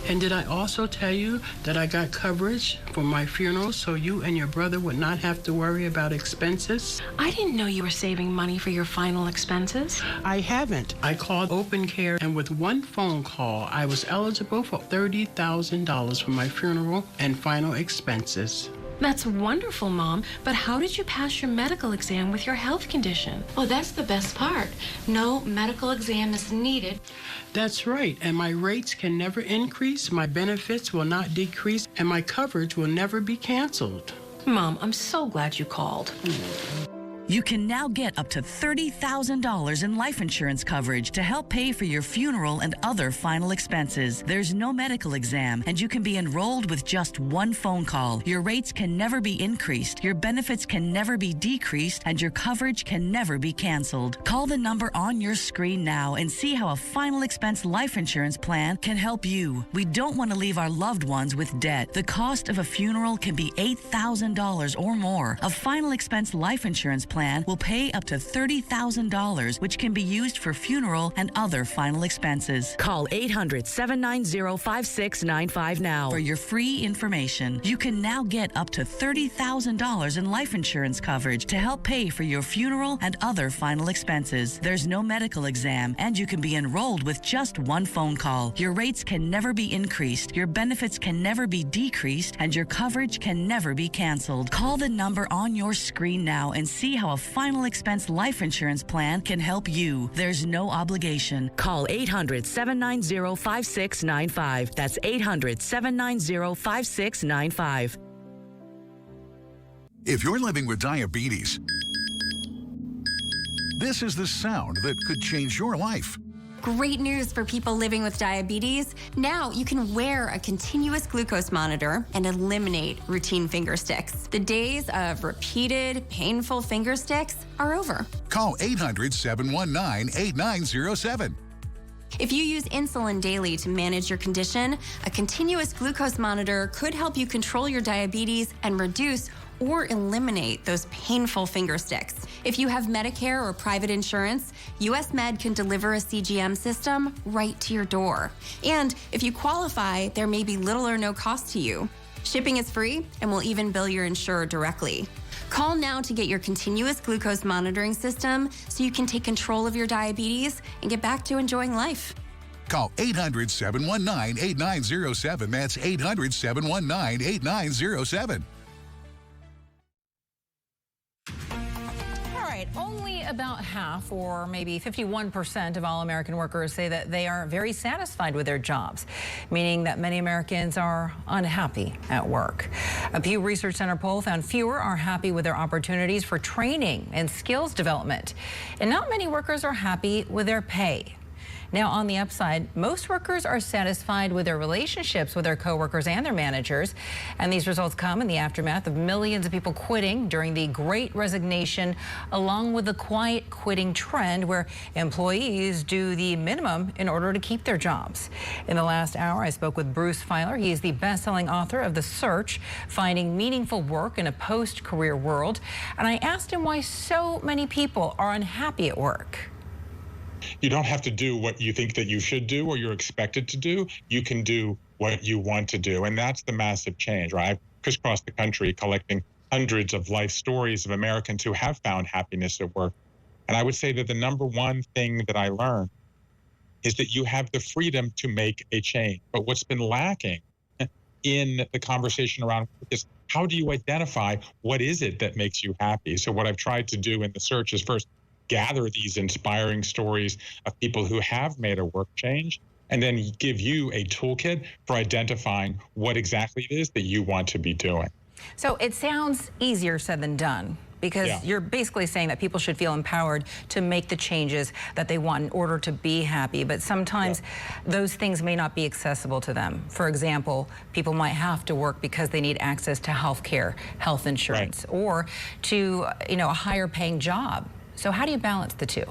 And did I also tell you that I got coverage for my funeral so you and your brother would not have to worry about expenses? I didn't know you were saving money for your final expenses. I haven't. I called Open Care, and with one phone call, I was eligible for $30,000 for my funeral and final expenses. That's wonderful, Mom, but how did you pass your medical exam with your health condition? Oh, that's the best part. No medical exam is needed. That's right, and my rates can never increase, my benefits will not decrease, and my coverage will never be canceled. Mom, I'm so glad you called. You can now get up to $30,000 in life insurance coverage to help pay for your funeral and other final expenses. There's no medical exam, and you can be enrolled with just one phone call. Your rates can never be increased, your benefits can never be decreased, and your coverage can never be canceled. Call the number on your screen now and see how a final expense life insurance plan can help you. We don't want to leave our loved ones with debt. The cost of a funeral can be $8,000 or more. A final expense life insurance plan plan will pay up to $30,000, which can be used for funeral and other final expenses. Call 800-790-5695 now for your free information. You can now get up to $30,000 in life insurance coverage to help pay for your funeral and other final expenses. There's no medical exam, and you can be enrolled with just one phone call. Your rates can never be increased, your benefits can never be decreased, and your coverage can never be canceled. Call the number on your screen now and see how a final expense life insurance plan can help you. There's no obligation. Call 800-790-5695. That's 800-790-5695. If you're living with diabetes, this is the sound that could change your life. Great news for people living with diabetes. Now you can wear a continuous glucose monitor and eliminate routine finger sticks. The days of repeated, painful finger sticks are over. Call 800-719-8907. If you use insulin daily to manage your condition, a continuous glucose monitor could help you control your diabetes and reduce or eliminate those painful finger sticks. If you have Medicare or private insurance, US Med can deliver a CGM system right to your door. And if you qualify, there may be little or no cost to you. Shipping is free and will even bill your insurer directly. Call now to get your continuous glucose monitoring system so you can take control of your diabetes and get back to enjoying life. Call 800-719-8907. That's 800-719-8907. Only about half, or maybe 51% of all American workers say that they are very satisfied with their jobs, meaning that many Americans are unhappy at work. A Pew Research Center poll found fewer are happy with their opportunities for training and skills development, and not many workers are happy with their pay. Now, on the upside, most workers are satisfied with their relationships with their coworkers and their managers. And these results come in the aftermath of millions of people quitting during the Great Resignation, along with the quiet quitting trend where employees do the minimum in order to keep their jobs. In the last hour, I spoke with Bruce Feiler. He is the best-selling author of The Search, Finding Meaningful Work in a Post-Career World. And I asked him why so many people are unhappy at work. You don't have to do what you think that you should do or you're expected to do. You can do what you want to do. And that's the massive change, right? I've crisscrossed the country collecting hundreds of life stories of Americans who have found happiness at work. And I would say that the number one thing that I learned is that you have the freedom to make a change. But what's been lacking in the conversation around work is how do you identify what is it that makes you happy? So what I've tried to do in the search is first gather these inspiring stories of people who have made a work change, and then give you a toolkit for identifying what exactly it is that you want to be doing. So it sounds easier said than done, because you're basically saying that people should feel empowered to make the changes that they want in order to be happy. But sometimes those things may not be accessible to them. For example, people might have to work because they need access to health care, health insurance, or to, a higher paying job. So how do you balance the two?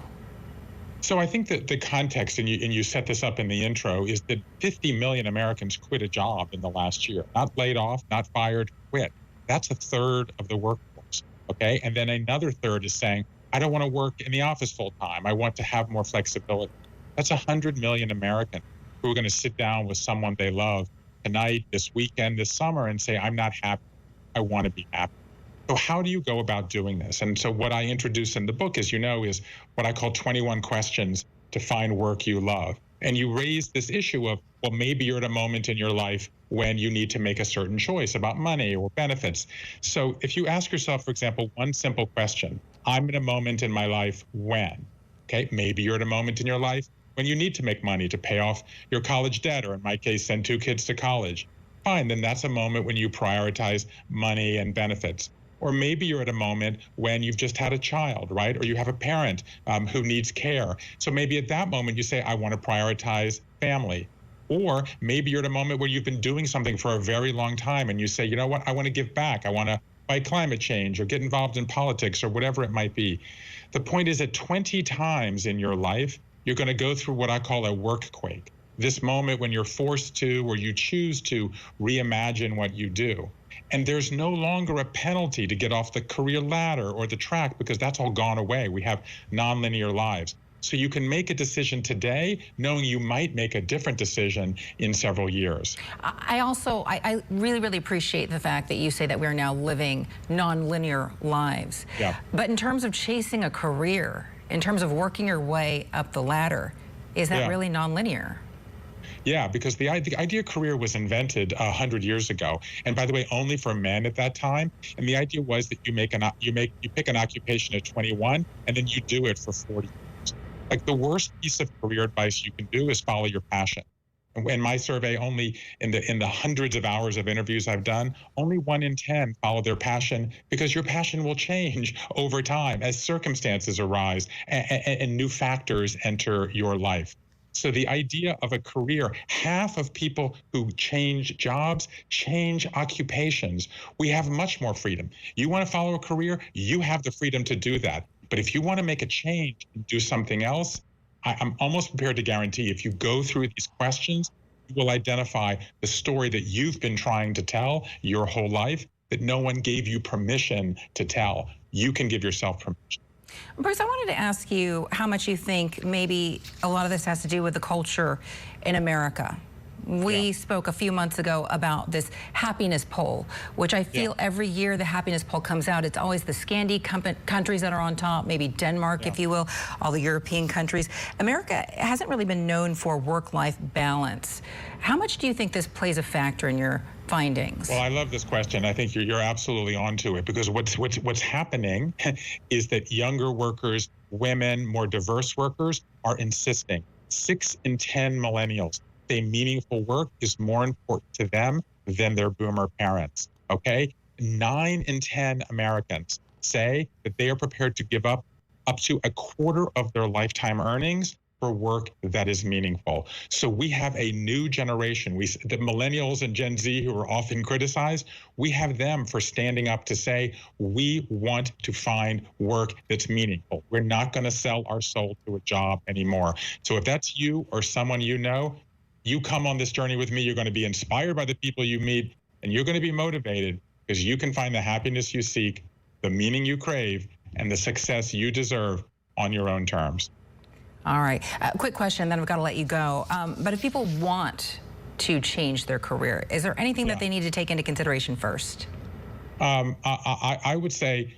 So I think that the context, and you set this up in the intro, is that 50 million Americans quit a job in the last year. Not laid off, not fired, quit. That's a third of the workforce, okay? And then another third is saying, I don't want to work in the office full time. I want to have more flexibility. That's 100 million Americans who are going to sit down with someone they love tonight, this weekend, this summer, and say, I'm not happy. I want to be happy. So how do you go about doing this? And so what I introduce in the book, as you know, is what I call 21 questions to find work you love. And you raise this issue of, well, maybe you're at a moment in your life when you need to make a certain choice about money or benefits. So if you ask yourself, for example, one simple question, I'm in a moment in my life when, okay? Maybe you're at a moment in your life when you need to make money to pay off your college debt, or in my case, send 2 kids to college. Fine, then that's a moment when you prioritize money and benefits. Or maybe you're at a moment when you've just had a child, right? Or you have a parent who needs care. So maybe at that moment you say, I want to prioritize family. Or maybe you're at a moment where you've been doing something for a very long time and you say, you know what, I want to give back. I want to fight climate change or get involved in politics or whatever it might be. The point is that 20 times in your life, you're going to go through what I call a work quake. This moment when you're forced to, or you choose to reimagine what you do. And there's no longer a penalty to get off the career ladder or the track because that's all gone away. We have nonlinear lives. So you can make a decision today knowing you might make a different decision in several years. I really, really appreciate the fact that you say that we're now living nonlinear lives. Yeah. But in terms of chasing a career, in terms of working your way up the ladder, is that really nonlinear? Yeah, because the idea of career was invented 100 years ago, and by the way, only for men at that time. And the idea was that you pick an occupation at 21, and then you do it for 40 years. Like the worst piece of career advice you can do is follow your passion. And in my survey, only in the hundreds of hours of interviews I've done, only 1 in 10 follow their passion, because your passion will change over time as circumstances arise and new factors enter your life. So the idea of a career, half of people who change jobs, change occupations. We have much more freedom. You want to follow a career, you have the freedom to do that. But if you want to make a change and do something else, I'm almost prepared to guarantee if you go through these questions, you will identify the story that you've been trying to tell your whole life that no one gave you permission to tell. You can give yourself permission. Bruce, I wanted to ask you how much you think maybe a lot of this has to do with the culture in America. We spoke a few months ago about this happiness poll, which I feel every year the happiness poll comes out. It's always the Scandi countries that are on top, maybe Denmark, if you will, all the European countries. America hasn't really been known for work-life balance. How much do you think this plays a factor in your findings? Well, I love this question. I think you're absolutely onto it, because what's happening is that younger workers, women, more diverse workers are insisting. 6 in 10 millennials say meaningful work is more important to them than their boomer parents, okay? 9 in 10 Americans say that they are prepared to give up to a quarter of their lifetime earnings for work that is meaningful. So we have a new generation. The millennials and Gen Z, who are often criticized, we have them for standing up to say, we want to find work that's meaningful. We're not going to sell our soul to a job anymore. So if that's you or someone you know, you come on this journey with me, you're going to be inspired by the people you meet, and you're going to be motivated because you can find the happiness you seek, the meaning you crave, and the success you deserve on your own terms. All right. Quick question, then I've got to let you go. But if people want to change their career, is there anything that they need to take into consideration first? I would say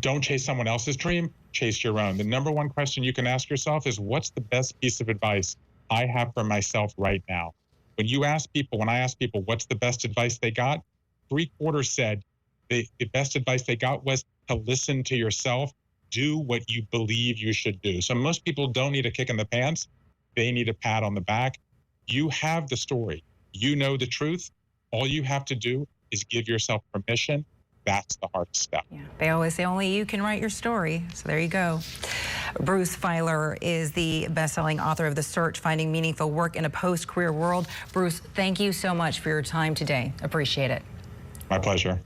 don't chase someone else's dream, chase your own. The number one question you can ask yourself is, what's the best piece of advice I have for myself right now? When I ask people what's the best advice they got, 3/4 said the best advice they got was to listen to yourself, do what you believe you should do. So most people don't need a kick in the pants. They need a pat on the back. You have the story. You know the truth. All you have to do is give yourself permission. That's the hardest step. Yeah, they always say only you can write your story. So there you go. Bruce Feiler is the best-selling author of The Search, Finding Meaningful Work in a Post-Career World. Bruce, thank you so much for your time today. Appreciate it. My pleasure.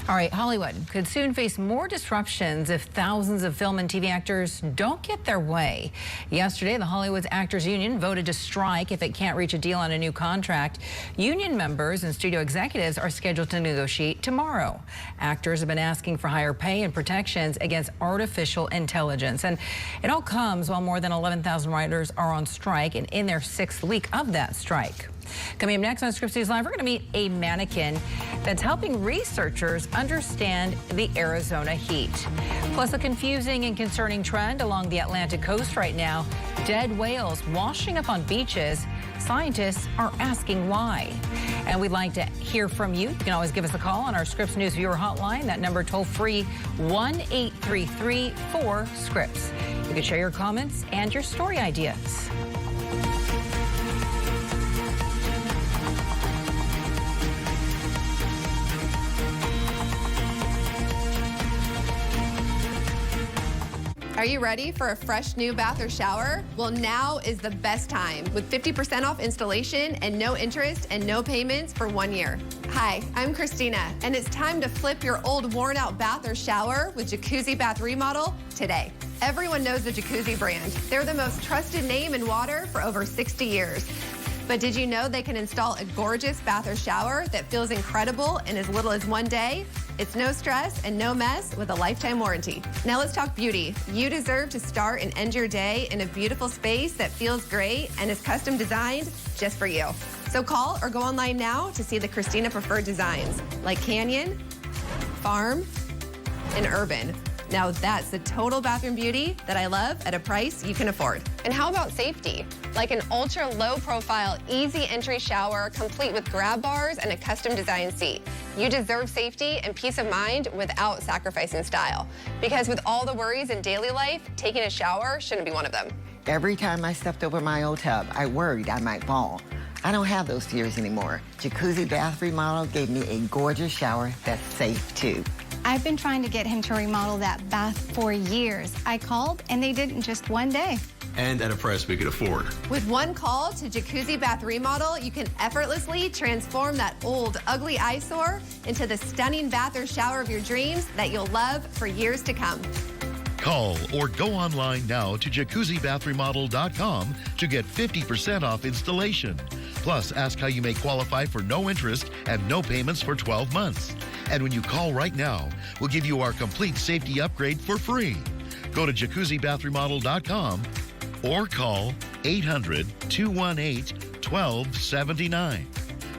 All right, Hollywood could soon face more disruptions if thousands of film and TV actors don't get their way. Yesterday, the Hollywood Actors Union voted to strike if it can't reach a deal on a new contract. Union members and studio executives are scheduled to negotiate tomorrow. Actors have been asking for higher pay and protections against artificial intelligence. And it all comes while more than 11,000 writers are on strike and in their 6th week of that strike. Coming up next on Scripps News Live, we're going to meet a mannequin that's helping researchers understand the Arizona heat. Plus, a confusing and concerning trend along the Atlantic coast right now. Dead whales washing up on beaches. Scientists are asking why. And we'd like to hear from you. You can always give us a call on our Scripps News viewer hotline. That number toll-free, 1-833-4-SCRIPPS. You can share your comments and your story ideas. Are you ready for a fresh new bath or shower? Well, now is the best time with 50% off installation and no interest and no payments for 1 year. Hi, I'm Christina, and it's time to flip your old worn out bath or shower with Jacuzzi Bath Remodel today. Everyone knows the Jacuzzi brand. They're the most trusted name in water for over 60 years. But did you know they can install a gorgeous bath or shower that feels incredible in as little as 1 day? It's no stress and no mess with a lifetime warranty. Now let's talk beauty. You deserve to start and end your day in a beautiful space that feels great and is custom designed just for you. So call or go online now to see the Christina preferred designs like Canyon, Farm, and Urban. Now that's the total bathroom beauty that I love at a price you can afford. And how about safety? Like an ultra low profile, easy entry shower, complete with grab bars and a custom designed seat. You deserve safety and peace of mind without sacrificing style. Because with all the worries in daily life, taking a shower shouldn't be one of them. Every time I stepped over my old tub, I worried I might fall. I don't have those fears anymore. Jacuzzi Bath Remodel gave me a gorgeous shower that's safe too. I've been trying to get him to remodel that bath for years. I called and they did in just 1 day. And at a price we could afford. With one call to Jacuzzi Bath Remodel, you can effortlessly transform that old, ugly eyesore into the stunning bath or shower of your dreams that you'll love for years to come. Call or go online now to jacuzzibathremodel.com to get 50% off installation. Plus, ask how you may qualify for no interest and no payments for 12 months. And when you call right now, we'll give you our complete safety upgrade for free. Go to jacuzzibathremodel.com or call 800-218-1279.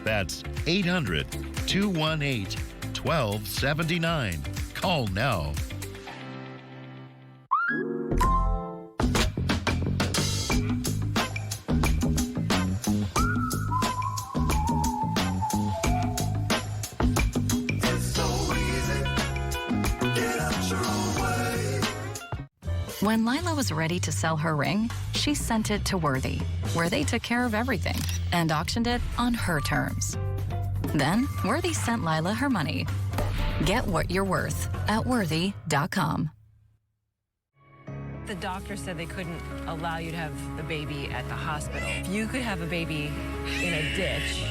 That's 800-218-1279. Call now. When Lila was ready to sell her ring, she sent it to Worthy, where they took care of everything and auctioned it on her terms. Then, Worthy sent Lila her money. Get what you're worth at worthy.com. The doctor said they couldn't allow you to have the baby at the hospital. You could have a baby in a ditch.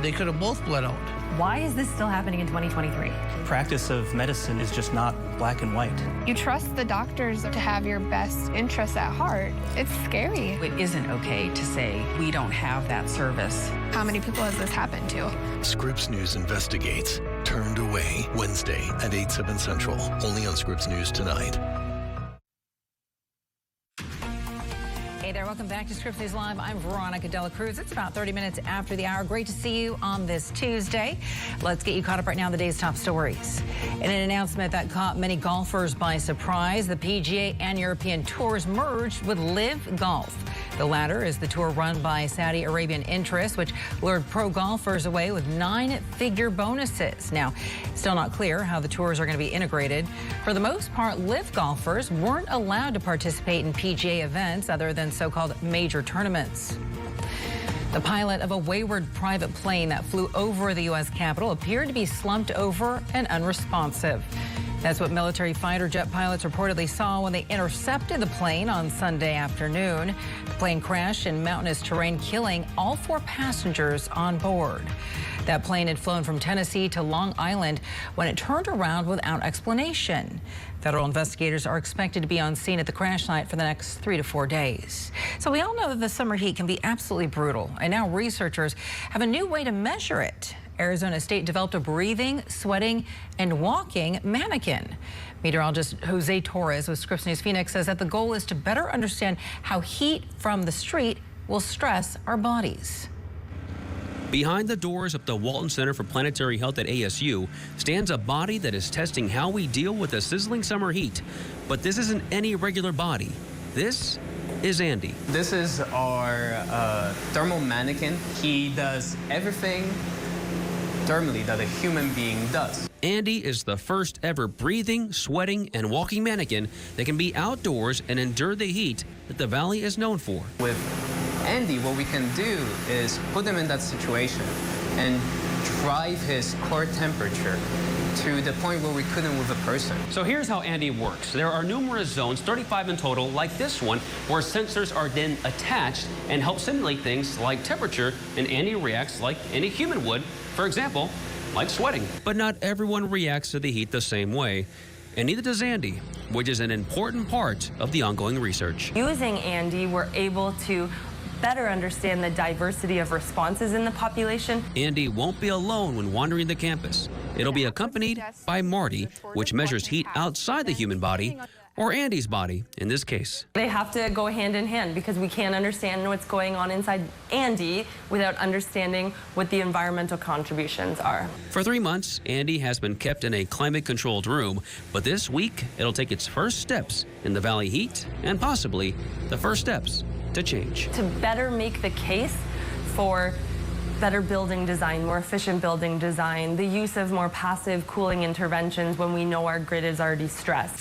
They could have both bled out. Why is this still happening in 2023? Practice of medicine is just not black and white. You trust the doctors to have your best interests at heart. It's scary. It isn't okay to say we don't have that service. How many people has this happened to? Scripps News investigates. Turned Away, Wednesday at 8, 7 Central. Only on Scripps News Tonight. Hey there, welcome back to Scripps News Live. I'm Veronica Cruz. It's about 30 minutes after the hour. Great to see you on this Tuesday. Let's get you caught up right now on the day's top stories. In an announcement that caught many golfers by surprise, the PGA and European Tours merged with Live Golf. The latter is the tour run by Saudi Arabian interests, which lured pro golfers away with 9-figure bonuses. Now, still not clear how the tours are going to be integrated. For the most part, Live golfers weren't allowed to participate in PGA events other than so-called major tournaments. The pilot of a wayward private plane that flew over the U.S. Capitol appeared to be slumped over and unresponsive. That's what military fighter jet pilots reportedly saw when they intercepted the plane on Sunday afternoon. The plane crashed in mountainous terrain, killing all 4 passengers on board. That plane had flown from Tennessee to Long Island when it turned around without explanation. Federal investigators are expected to be on scene at the crash site for the next 3 to 4 days. So we all know that the summer heat can be absolutely brutal, and now researchers have a new way to measure it. Arizona State developed a breathing, sweating, and walking mannequin. Meteorologist Jose Torres with Scripps News Phoenix says that the goal is to better understand how heat from the street will stress our bodies. Behind the doors of the Walton Center for Planetary Health at ASU stands a body that is testing how we deal with the sizzling summer heat. But this isn't any regular body. This is Andy. This is our thermal mannequin. He does everything thermally that a human being does. Andy is the first ever breathing, sweating, and walking mannequin that can be outdoors and endure the heat that the valley is known for. With Andy, what we can do is put him in that situation and drive his core temperature to the point where we couldn't with a person. So here's how Andy works. There are numerous zones, 35 in total, like this one, where sensors are then attached and help simulate things like temperature, and Andy reacts like any human would, for example, like sweating. But not everyone reacts to the heat the same way, and neither does Andy, which is an important part of the ongoing research. Using Andy, we're able to better understand the diversity of responses in the population. Andy won't be alone when wandering the campus. It'll be accompanied by Marty, which measures heat outside the human body, or Andy's body in this case. They have to go hand in hand because we can't understand what's going on inside Andy without understanding what the environmental contributions are. For 3 months, Andy has been kept in a climate-controlled room, but this week it'll take its first steps in the valley heat and possibly the first steps to change. To better make the case for better building design, more efficient building design, the use of more passive cooling interventions when we know our grid is already stressed.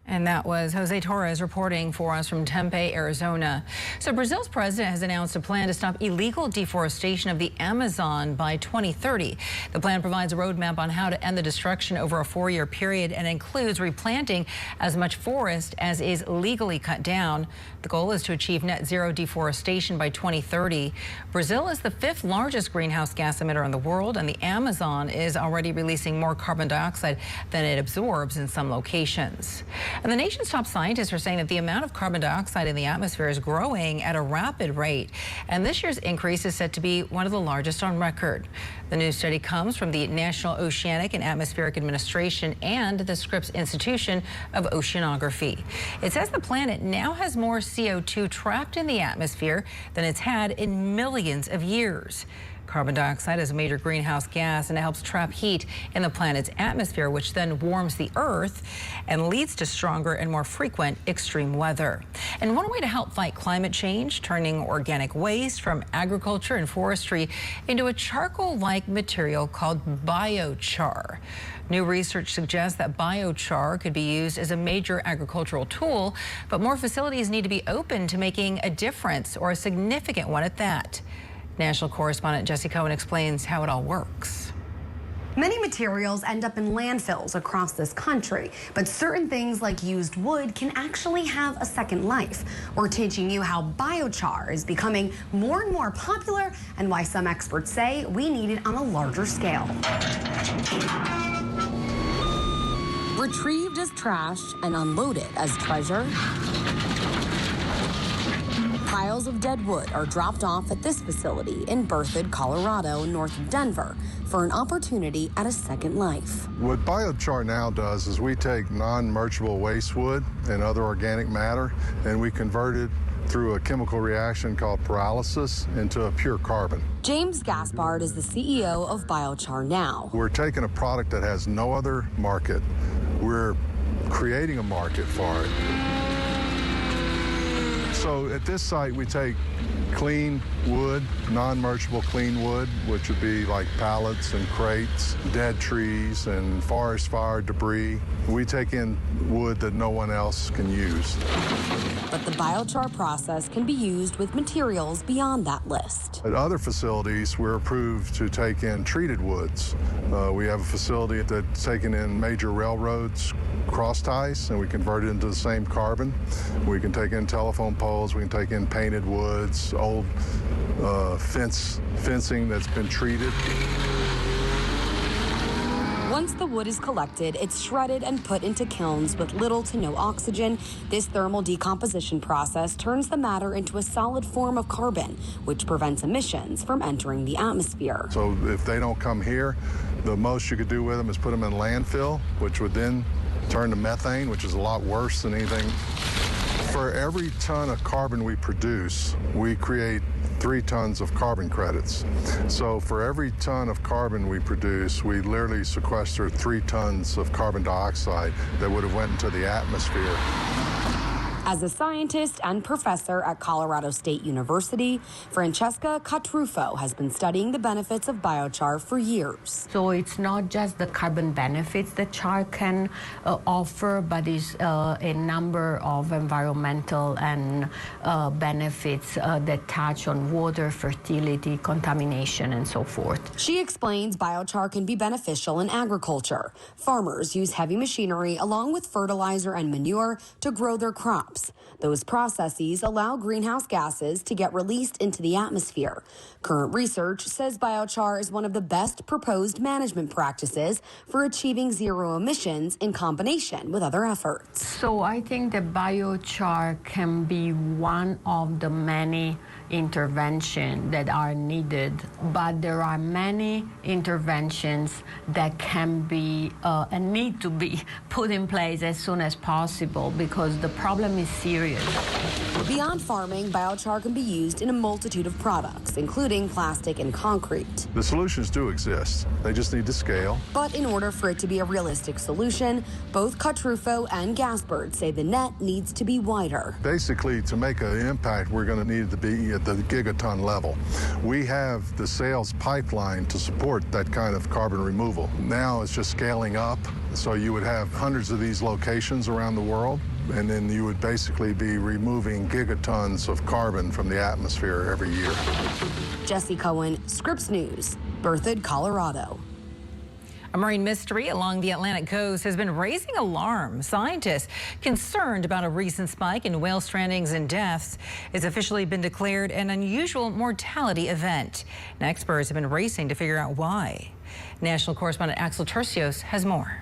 And that was Jose Torres reporting for us from Tempe, Arizona. So Brazil's president has announced a plan to stop illegal deforestation of the Amazon by 2030. The plan provides a roadmap on how to end the destruction over a 4-year period and includes replanting as much forest as is legally cut down. The goal is to achieve net zero deforestation by 2030. Brazil is the 5th largest greenhouse gas emitter in the world, and the Amazon is already releasing more carbon dioxide than it absorbs in some locations. And the nation's top scientists are saying that the amount of carbon dioxide in the atmosphere is growing at a rapid rate. And this year's increase is set to be one of the largest on record. The new study comes from the National Oceanic and Atmospheric Administration and the Scripps Institution of Oceanography. It says the planet now has more CO2 trapped in the atmosphere than it's had in millions of years. Carbon dioxide is a major greenhouse gas, and it helps trap heat in the planet's atmosphere, which then warms the Earth and leads to stronger and more frequent extreme weather. And one way to help fight climate change, turning organic waste from agriculture and forestry into a charcoal-like material called biochar. New research suggests that biochar could be used as a major agricultural tool, but more facilities need to be open to making a difference, or a significant one at that. National correspondent Jesse Cohen explains how it all works. Many materials end up in landfills across this country, but certain things like used wood can actually have a second life. We're teaching you how biochar is becoming more and more popular and why some experts say we need it on a larger scale. Retrieved as trash and unloaded as treasure, piles of dead wood are dropped off at this facility in Berthoud, Colorado, north of Denver, for an opportunity at a second life. What biochar now does is we take non-merchantable waste wood and other organic matter, and we convert it through a chemical reaction called pyrolysis into a pure carbon. James Gaspard is the CEO of Biochar Now. We're taking a product that has no other market. We're creating a market for it. So at this site, we take clean wood, non-merchantable clean wood, which would be like pallets and crates, dead trees and forest fire debris. We take in wood that no one else can use. But the biochar process can be used with materials beyond that list. At other facilities, we're approved to take in treated woods. We have a facility that's taken in major railroads, cross ties, and we convert it into the same carbon. We can take in telephone poles, we can take in painted woods, old fencing that's been treated. Once the wood is collected, it's shredded and put into kilns with little to no oxygen. This thermal decomposition process turns the matter into a solid form of carbon, which prevents emissions from entering the atmosphere. So if they don't come here, the most you could do with them is put them in landfill, which would then turn to methane, which is a lot worse than anything. For every ton of carbon we produce, we create 3 tons of carbon credits. So for every ton of carbon we produce, we literally sequester 3 tons of carbon dioxide that would have went into the atmosphere. As a scientist and professor at Colorado State University, Francesca Catrufo has been studying the benefits of biochar for years. So it's not just the carbon benefits that char can offer, but it's a number of environmental and benefits that touch on water, fertility, contamination, and so forth. She explains biochar can be beneficial in agriculture. Farmers use heavy machinery along with fertilizer and manure to grow their crops. Those processes allow greenhouse gases to get released into the atmosphere. Current research says biochar is one of the best proposed management practices for achieving zero emissions in combination with other efforts. So I think that biochar can be one of the many intervention that are needed, but there are many interventions that can be and need to be put in place as soon as possible because the problem is serious. Beyond farming, biochar can be used in a multitude of products, including plastic and concrete. The solutions do exist. They just need to scale. But in order for it to be a realistic solution, both Cutrufo and Gaspard say the net needs to be wider. Basically, to make an impact, we're going to need to be at the gigaton level. We have the sales pipeline to support that kind of carbon removal. Now it's just scaling up. So you would have hundreds of these locations around the world, and then you would basically be removing gigatons of carbon from the atmosphere every year. Jesse Cohen, Scripps News, Berthoud, Colorado. A marine mystery along the Atlantic coast has been raising alarm. Scientists concerned about a recent spike in whale strandings and deaths. It's officially been declared an unusual mortality event. And experts have been racing to figure out why. National correspondent Axel Tercios has more.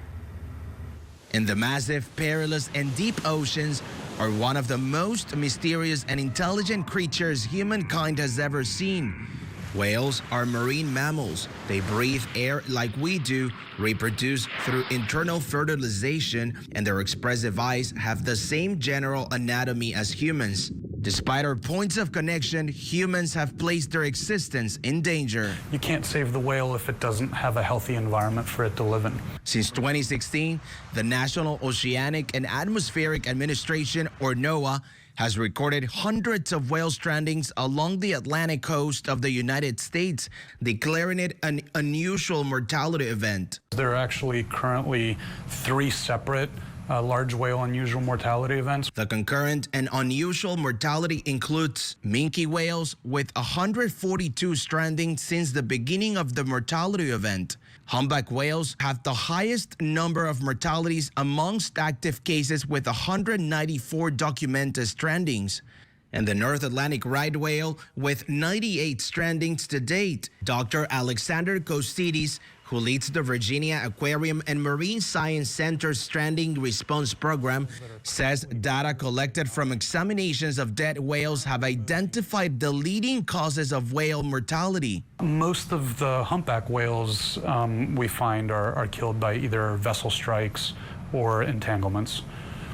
In the massive, perilous, and deep oceans are one of the most mysterious and intelligent creatures humankind has ever seen. Whales are marine mammals. They breathe air like we do, reproduce through internal fertilization, and their expressive eyes have the same general anatomy as humans. Despite our points of connection, humans have placed their existence in danger. You can't save the whale if it doesn't have a healthy environment for it to live in. Since 2016, the National Oceanic and Atmospheric Administration, or NOAA, has recorded hundreds of whale strandings along the Atlantic coast of the United States, declaring it an unusual mortality event. There are actually currently 3 separate large whale unusual mortality events. The concurrent and unusual mortality includes minke whales with 142 strandings since the beginning of the mortality event. Humpback whales have the highest number of mortalities amongst active cases with 194 documented strandings. And the North Atlantic right whale with 98 strandings to date. Dr. Alexander Kostidis, who leads the Virginia Aquarium and Marine Science Center's Stranding Response Program, says data collected from examinations of dead whales have identified the leading causes of whale mortality. Most of the humpback whales we find are killed by either vessel strikes or entanglements.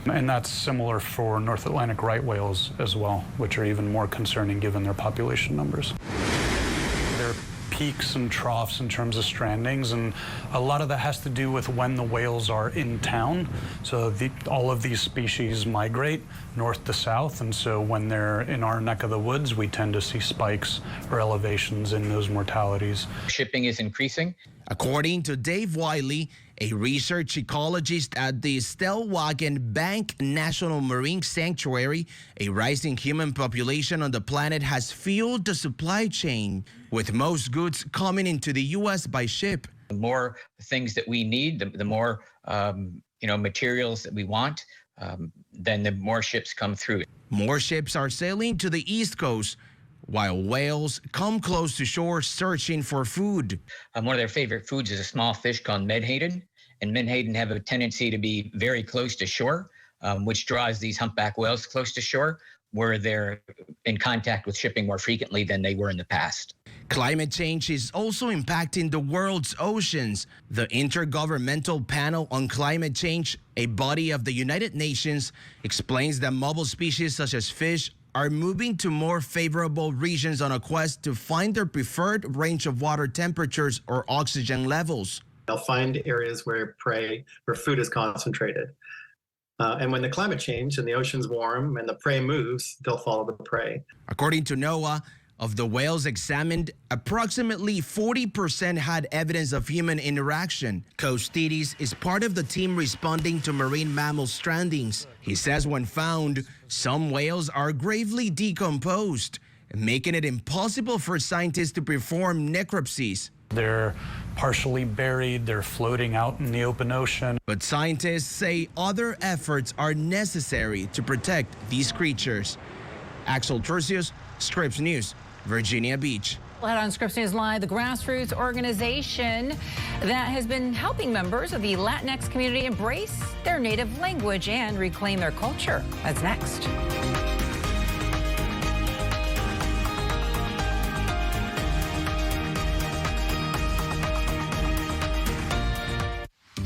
And that's similar for North Atlantic right whales as well, which are even more concerning given their population numbers. There are peaks and troughs in terms of strandings, and a lot of that has to do with when the whales are in town. So all of these species migrate north to south, and so when they're in our neck of the woods, we tend to see spikes or elevations in those mortalities. Shipping is increasing. According to Dave Wiley, a research ecologist at the Stellwagen Bank National Marine Sanctuary, a rising human population on the planet has fueled the supply chain, with most goods coming into the U.S. by ship. The more things that we need, the more materials that we want, then the more ships come through. More ships are sailing to the East Coast, while whales come close to shore searching for food. One of their favorite foods is a small fish called menhaden, and menhaden have a tendency to be very close to shore, which draws these humpback whales close to shore, where they're in contact with shipping more frequently than they were in the past. Climate change is also impacting the world's oceans. The Intergovernmental Panel on Climate Change, a body of the United Nations, explains that mobile species such as fish are moving to more favorable regions on a quest to find their preferred range of water temperatures or oxygen levels. They'll find areas where food is concentrated. And when the climate changes and the oceans warm and the prey moves, they'll follow the prey. According to NOAA, of the whales examined, approximately 40% had evidence of human interaction. Kostidis is part of the team responding to marine mammal strandings. He says when found, some whales are gravely decomposed, making it impossible for scientists to perform necropsies. They're partially buried, they're floating out in the open ocean. But scientists say other efforts are necessary to protect these creatures. Axel Tercios, Scripps News, Virginia Beach. Head on Scripps News Live, the grassroots organization that has been helping members of the Latinx community embrace their native language and reclaim their culture. That's next.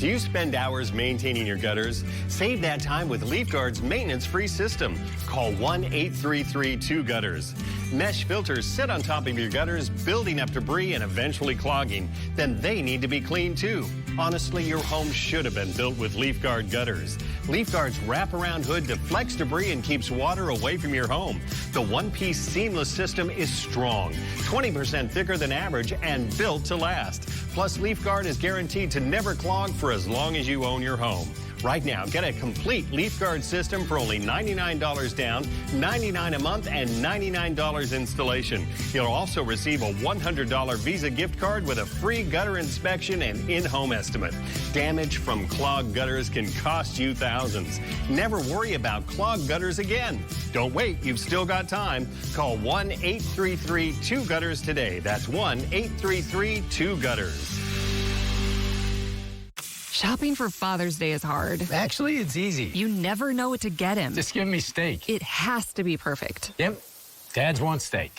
Do you spend hours maintaining your gutters? Save that time with LeafGuard's maintenance-free system. Call 1-833-2-GUTTERS. Mesh filters sit on top of your gutters, building up debris and eventually clogging. Then they need to be cleaned too. Honestly, your home should have been built with LeafGuard gutters. LeafGuard's wraparound hood deflects debris and keeps water away from your home. The one-piece seamless system is strong, 20% thicker than average, and built to last. Plus, LeafGuard is guaranteed to never clog for as long as you own your home. Right now, get a complete LeafGuard system for only $99 down, $99 a month, and $99 installation. You'll also receive a $100 Visa gift card with a free gutter inspection and in-home estimate. Damage from clogged gutters can cost you thousands. Never worry about clogged gutters again. Don't wait, you've still got time. Call 1-833-2-GUTTERS today. That's 1-833-2-GUTTERS. Shopping for Father's Day is hard. Actually, it's easy. You never know what to get him. Just give me steak. It has to be perfect. Yep. Dads want steak.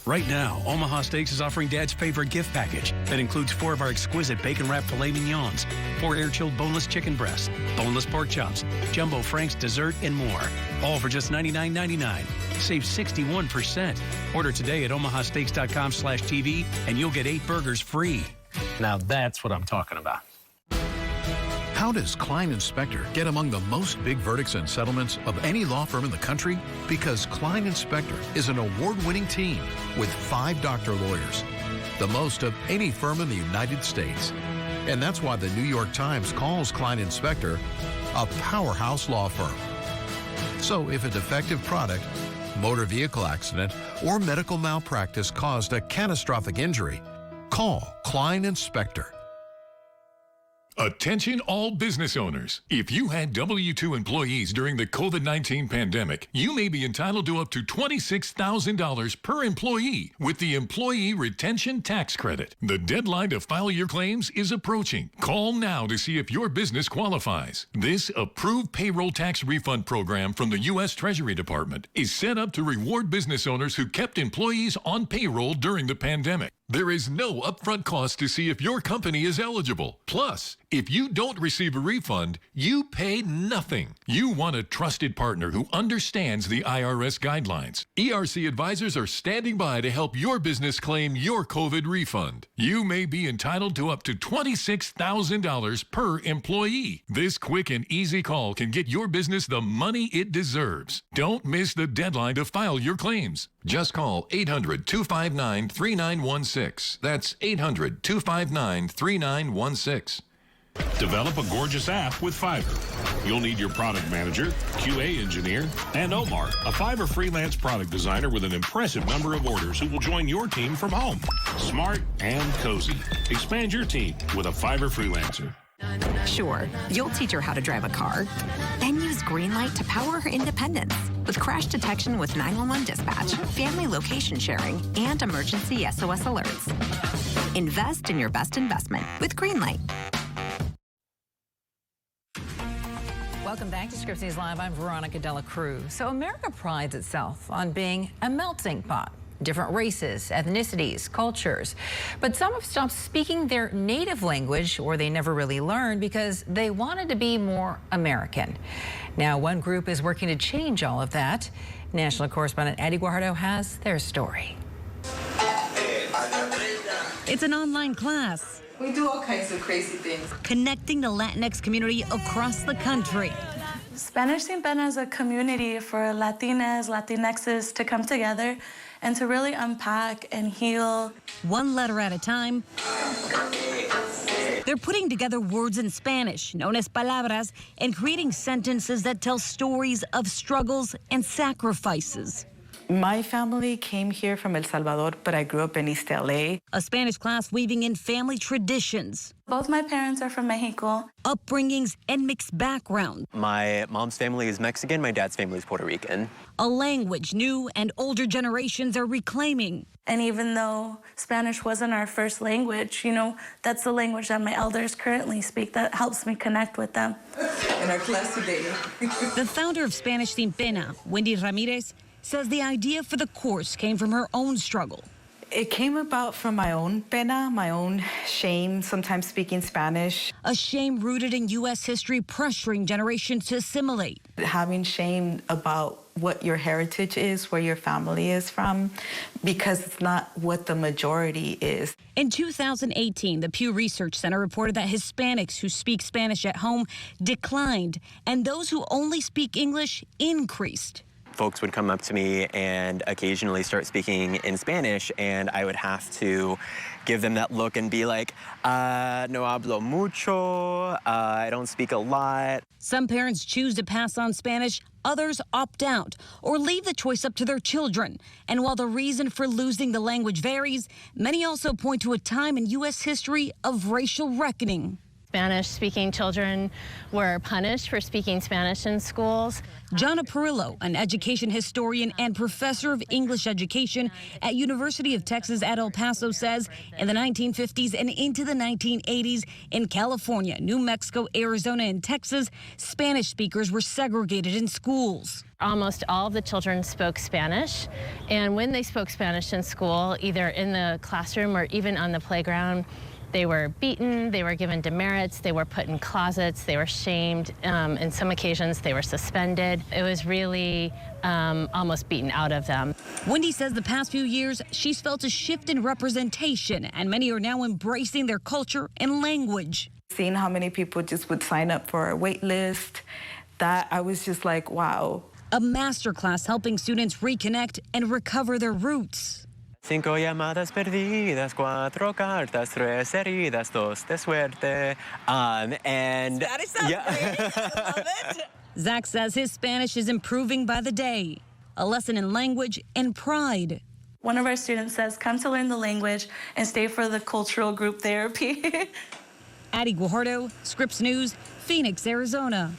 Right now, Omaha Steaks is offering Dad's favorite gift package that includes 4 of our exquisite bacon-wrapped filet mignons, 4 air-chilled boneless chicken breasts, boneless pork chops, jumbo Frank's dessert, and more. All for just $99.99. Save 61%. Order today at omahasteaks.com/TV and you'll get 8 burgers free. Now that's what I'm talking about. How does Klein Inspector get among the most big verdicts and settlements of any law firm in the country? Because Klein Inspector is an award-winning team with 5 doctor lawyers, the most of any firm in the United States. And that's why the New York Times calls Klein Inspector a powerhouse law firm. So if a defective product, motor vehicle accident, or medical malpractice caused a catastrophic injury, call Klein Inspector. Attention all business owners. If you had W-2 employees during the COVID-19 pandemic, you may be entitled to up to $26,000 per employee with the Employee Retention Tax Credit. The deadline to file your claims is approaching. Call now to see if your business qualifies. This approved payroll tax refund program from the U.S. Treasury Department is set up to reward business owners who kept employees on payroll during the pandemic. There is no upfront cost to see if your company is eligible. Plus, if you don't receive a refund, you pay nothing. You want a trusted partner who understands the IRS guidelines. ERC advisors are standing by to help your business claim your COVID refund. You may be entitled to up to $26,000 per employee. This quick and easy call can get your business the money it deserves. Don't miss the deadline to file your claims. Just call 800-259-3916. That's 800-259-3916. Develop a gorgeous app with Fiverr. You'll need your product manager, QA engineer, and Omar, a Fiverr freelance product designer with an impressive number of orders who will join your team from home. Smart and cozy. Expand your team with a Fiverr freelancer. Sure, you'll teach her how to drive a car, then use Greenlight to power her independence with crash detection with 911 dispatch, family location sharing, and emergency SOS alerts. Invest in your best investment with Greenlight. Welcome back to Scripps News Live. I'm Veronica Cruz. So America prides itself on being a melting pot. Different races, ethnicities, cultures. But some have stopped speaking their native language, or they never really learned, because they wanted to be more American. Now, one group is working to change all of that. National correspondent Eddie Guajardo has their story. It's an online class. We do all kinds of crazy things. Connecting the Latinx community across the country. Spanish St. Ben as a community for Latinas, Latinxes to come together and to really unpack and heal. One letter at a time. They're putting together words in Spanish, known as palabras, and creating sentences that tell stories of struggles and sacrifices. My family came here from El Salvador, but I grew up in East LA. A Spanish class weaving in family traditions. Both my parents are from Mexico. Upbringings and mixed backgrounds. My mom's family is Mexican, my dad's family is Puerto Rican. A language new and older generations are reclaiming. And even though Spanish wasn't our first language, you know, that's the language that my elders currently speak that helps me connect with them. In our class today. The founder of Spanish Sin Pena, Wendy Ramirez, says the idea for the course came from her own struggle. It came about from my own pena, my own shame, sometimes speaking Spanish. A shame rooted in U.S. history, pressuring generations to assimilate. Having shame about what your heritage is, where your family is from, because it's not what the majority is. In 2018, the Pew Research Center reported that Hispanics who speak Spanish at home declined, and those who only speak English increased. Folks would come up to me and occasionally start speaking in Spanish, and I would have to give them that look and be like, no hablo mucho, I don't speak a lot. Some parents choose to pass on Spanish, others opt out or leave the choice up to their children. And while the reason for losing the language varies, many also point to a time in U.S. history of racial reckoning. Spanish-speaking children were punished for speaking Spanish in schools. Jonna Perillo, an education historian and professor of English education at University of Texas at El Paso, says in the 1950s and into the 1980s in California, New Mexico, Arizona, and Texas, Spanish speakers were segregated in schools. Almost all of the children spoke Spanish, and when they spoke Spanish in school, either in the classroom or even on the playground, they were beaten, they were given demerits, they were put in closets, they were shamed. In some occasions, they were suspended. It was really almost beaten out of them. Wendy says the past few years, she's felt a shift in representation, and many are now embracing their culture and language. Seeing how many people just would sign up for a wait list, that I was just like, wow. A masterclass helping students reconnect and recover their roots. 5 llamadas perdidas, 4 cartas, 3 heridas, 2 de suerte. And Spanish sounds great. I love it. Zach says his Spanish is improving by the day. A lesson in language and pride. One of our students says, come to learn the language and stay for the cultural group therapy. Addie Guajardo, Scripps News, Phoenix, Arizona.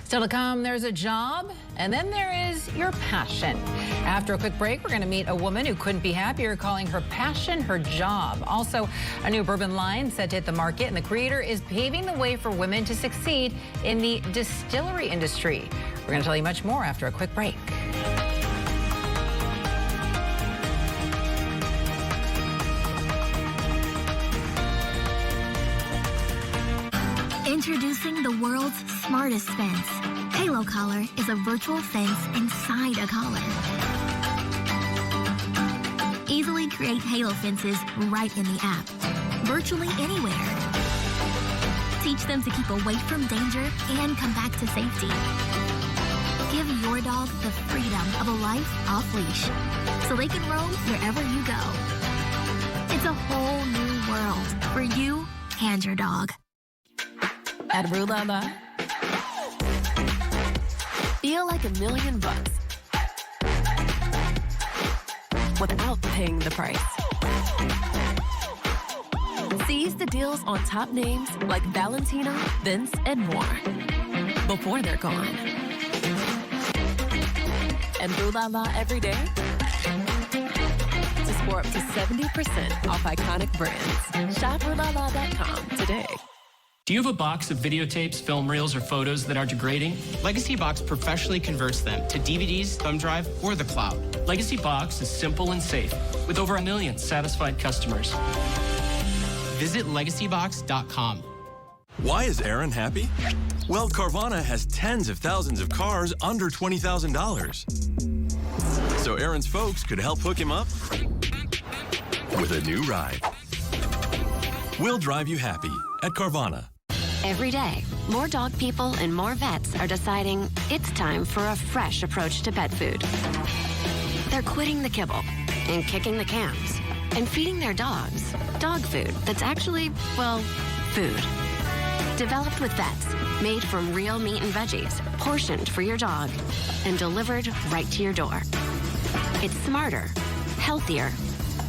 Still to come, there's a job, and then there is your passion. After a quick break, we're going to meet a woman who couldn't be happier, calling her passion her job. Also, a new bourbon line set to hit the market, and the creator is paving the way for women to succeed in the distillery industry. We're going to tell you much more after a quick break. Introducing the world's smartest fence. Halo Collar is a virtual fence inside a collar. Easily create Halo fences right in the app, virtually anywhere. Teach them to keep away from danger and come back to safety. Give your dog the freedom of a life off leash, so they can roam wherever you go. It's a whole new world for you and your dog. At Rue La La, feel like $1 million without paying the price. Seize the deals on top names like Valentino, Vince, and more before they're gone. And Rue La La every day to score up to 70% off iconic brands. Shop RueLaLa.com today. Do you have a box of videotapes, film reels, or photos that are degrading? Legacy Box professionally converts them to DVDs, thumb drive, or the cloud. Legacy Box is simple and safe, with over 1 million satisfied customers. Visit legacybox.com. Why is Aaron happy? Well, Carvana has tens of thousands of cars under $20,000. So Aaron's folks could help hook him up with a new ride. We'll drive you happy at Carvana. Every day, more dog people and more vets are deciding it's time for a fresh approach to pet food. They're quitting the kibble and kicking the cans and feeding their dogs dog food that's actually, well, food. Developed with vets, made from real meat and veggies, portioned for your dog, and delivered right to your door. It's smarter, healthier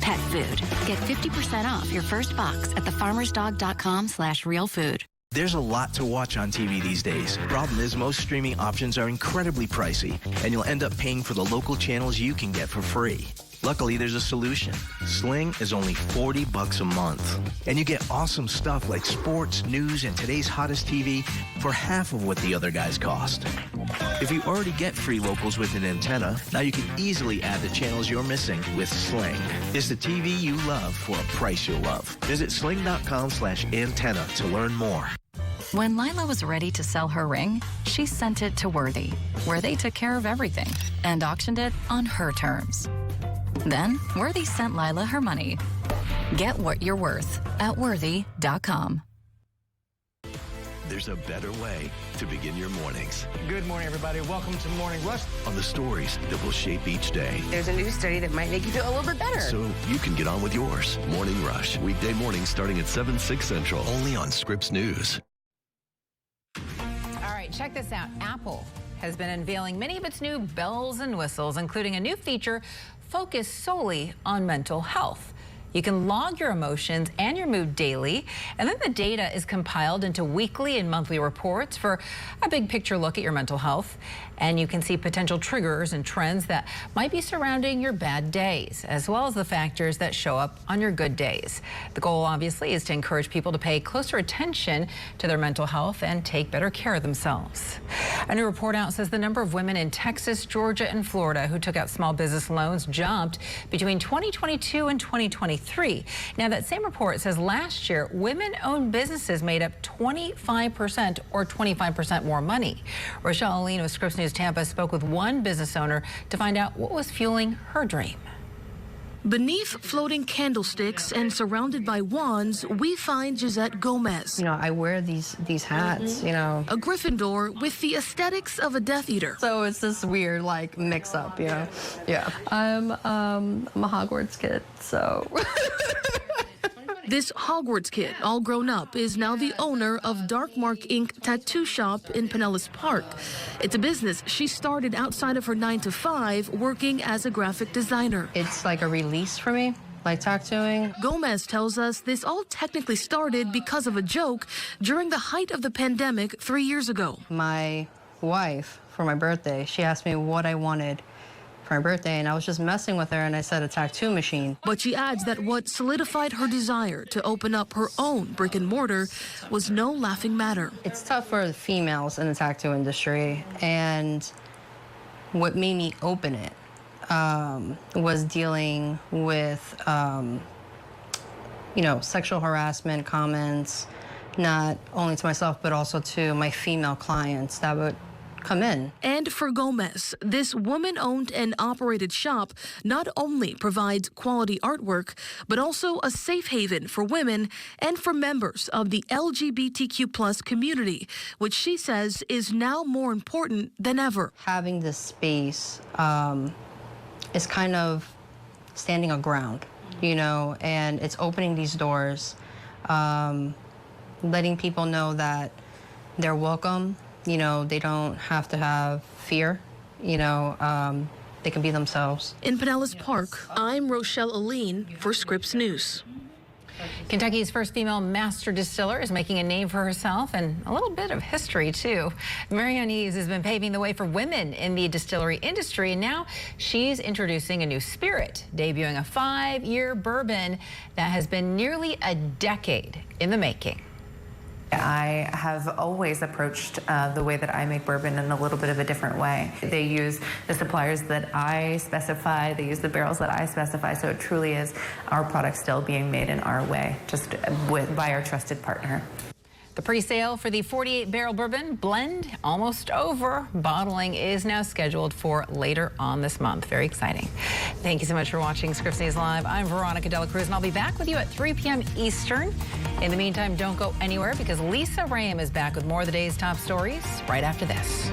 pet food. Get 50% off your first box at thefarmersdog.com/realfood. There's a lot to watch on TV these days. Problem is, most streaming options are incredibly pricey, and you'll end up paying for the local channels you can get for free. Luckily, there's a solution. Sling is only $40 a month. And you get awesome stuff like sports, news, and today's hottest TV for half of what the other guys cost. If you already get free locals with an antenna, now you can easily add the channels you're missing with Sling. It's the TV you love for a price you'll love. Visit sling.com/antenna to learn more. When Lila was ready to sell her ring, she sent it to Worthy, where they took care of everything and auctioned it on her terms. Then, Worthy sent Lila her money. Get what you're worth at worthy.com. There's a better way to begin your mornings. Good morning, everybody. Welcome to Morning Rush. On the stories that will shape each day. There's a new study that might make you feel a little bit better. So you can get on with yours. Morning Rush. Weekday mornings starting at 7, 6 Central. Only on Scripps News. All right, check this out. Apple has been unveiling many of its new bells and whistles, including a new feature focused solely on mental health. You can log your emotions and your mood daily, and then the data is compiled into weekly and monthly reports for a big picture look at your mental health. And you can see potential triggers and trends that might be surrounding your bad days, as well as the factors that show up on your good days. The goal, obviously, is to encourage people to pay closer attention to their mental health and take better care of themselves. A new report out says the number of women in Texas, Georgia, and Florida who took out small business loans jumped between 2022 and 2023. Now, that same report says last year, women-owned businesses made up 25% or 25% more money. Rochelle Aline with Scripps News Tampa spoke with one business owner to find out what was fueling her dream. Beneath floating candlesticks and surrounded by wands, we find Gisette Gomez. You know, I wear these hats, you know. A Gryffindor with the aesthetics of a Death Eater. So it's this weird, like, mix-up, you know. Yeah. I'm a Hogwarts kid, so... This Hogwarts kid, all grown up, is now the owner of Dark Mark Inc. tattoo shop in Pinellas Park. It's a business she started outside of her 9-to-5, working as a graphic designer. It's like a release for me, like tattooing. Gomez tells us this all technically started because of a joke during the height of the pandemic 3 years ago. My wife, for my birthday, she asked me what I wanted for my birthday, and I was just messing with her, and I said a tattoo machine. But she adds that what solidified her desire to open up her own brick and mortar was no laughing matter. It's tough for the females in the tattoo industry, and what made me open it was dealing with, you know, sexual harassment comments, not only to myself, but also to my female clients that would come in. And for Gomez, this woman-owned and operated shop not only provides quality artwork, but also a safe haven for women and for members of the LGBTQ+ community, which she says is now more important than ever. Having this space is kind of standing a ground, you know, and it's opening these doors, letting people know that they're welcome. You know, they don't have to have fear, you know, they can be themselves. In Pinellas Park, I'm Rochelle Aline for Scripps News. Kentucky's first female master distiller is making a name for herself and a little bit of history, too. Marianne Eves has been paving the way for women in the distillery industry, and now she's introducing a new spirit, debuting a 5-year bourbon that has been nearly a decade in the making. I have always approached the way that I make bourbon in a little bit of a different way. They use the suppliers that I specify, they use the barrels that I specify, so it truly is our product still being made in our way, just by our trusted partner. The pre-sale for the 48-barrel bourbon blend almost over. Bottling is now scheduled for later on this month. Very exciting. Thank you so much for watching Scripps News Live. I'm Veronica Cruz, and I'll be back with you at 3 p.m. Eastern. In the meantime, don't go anywhere because Lisa Ram is back with more of the day's top stories right after this.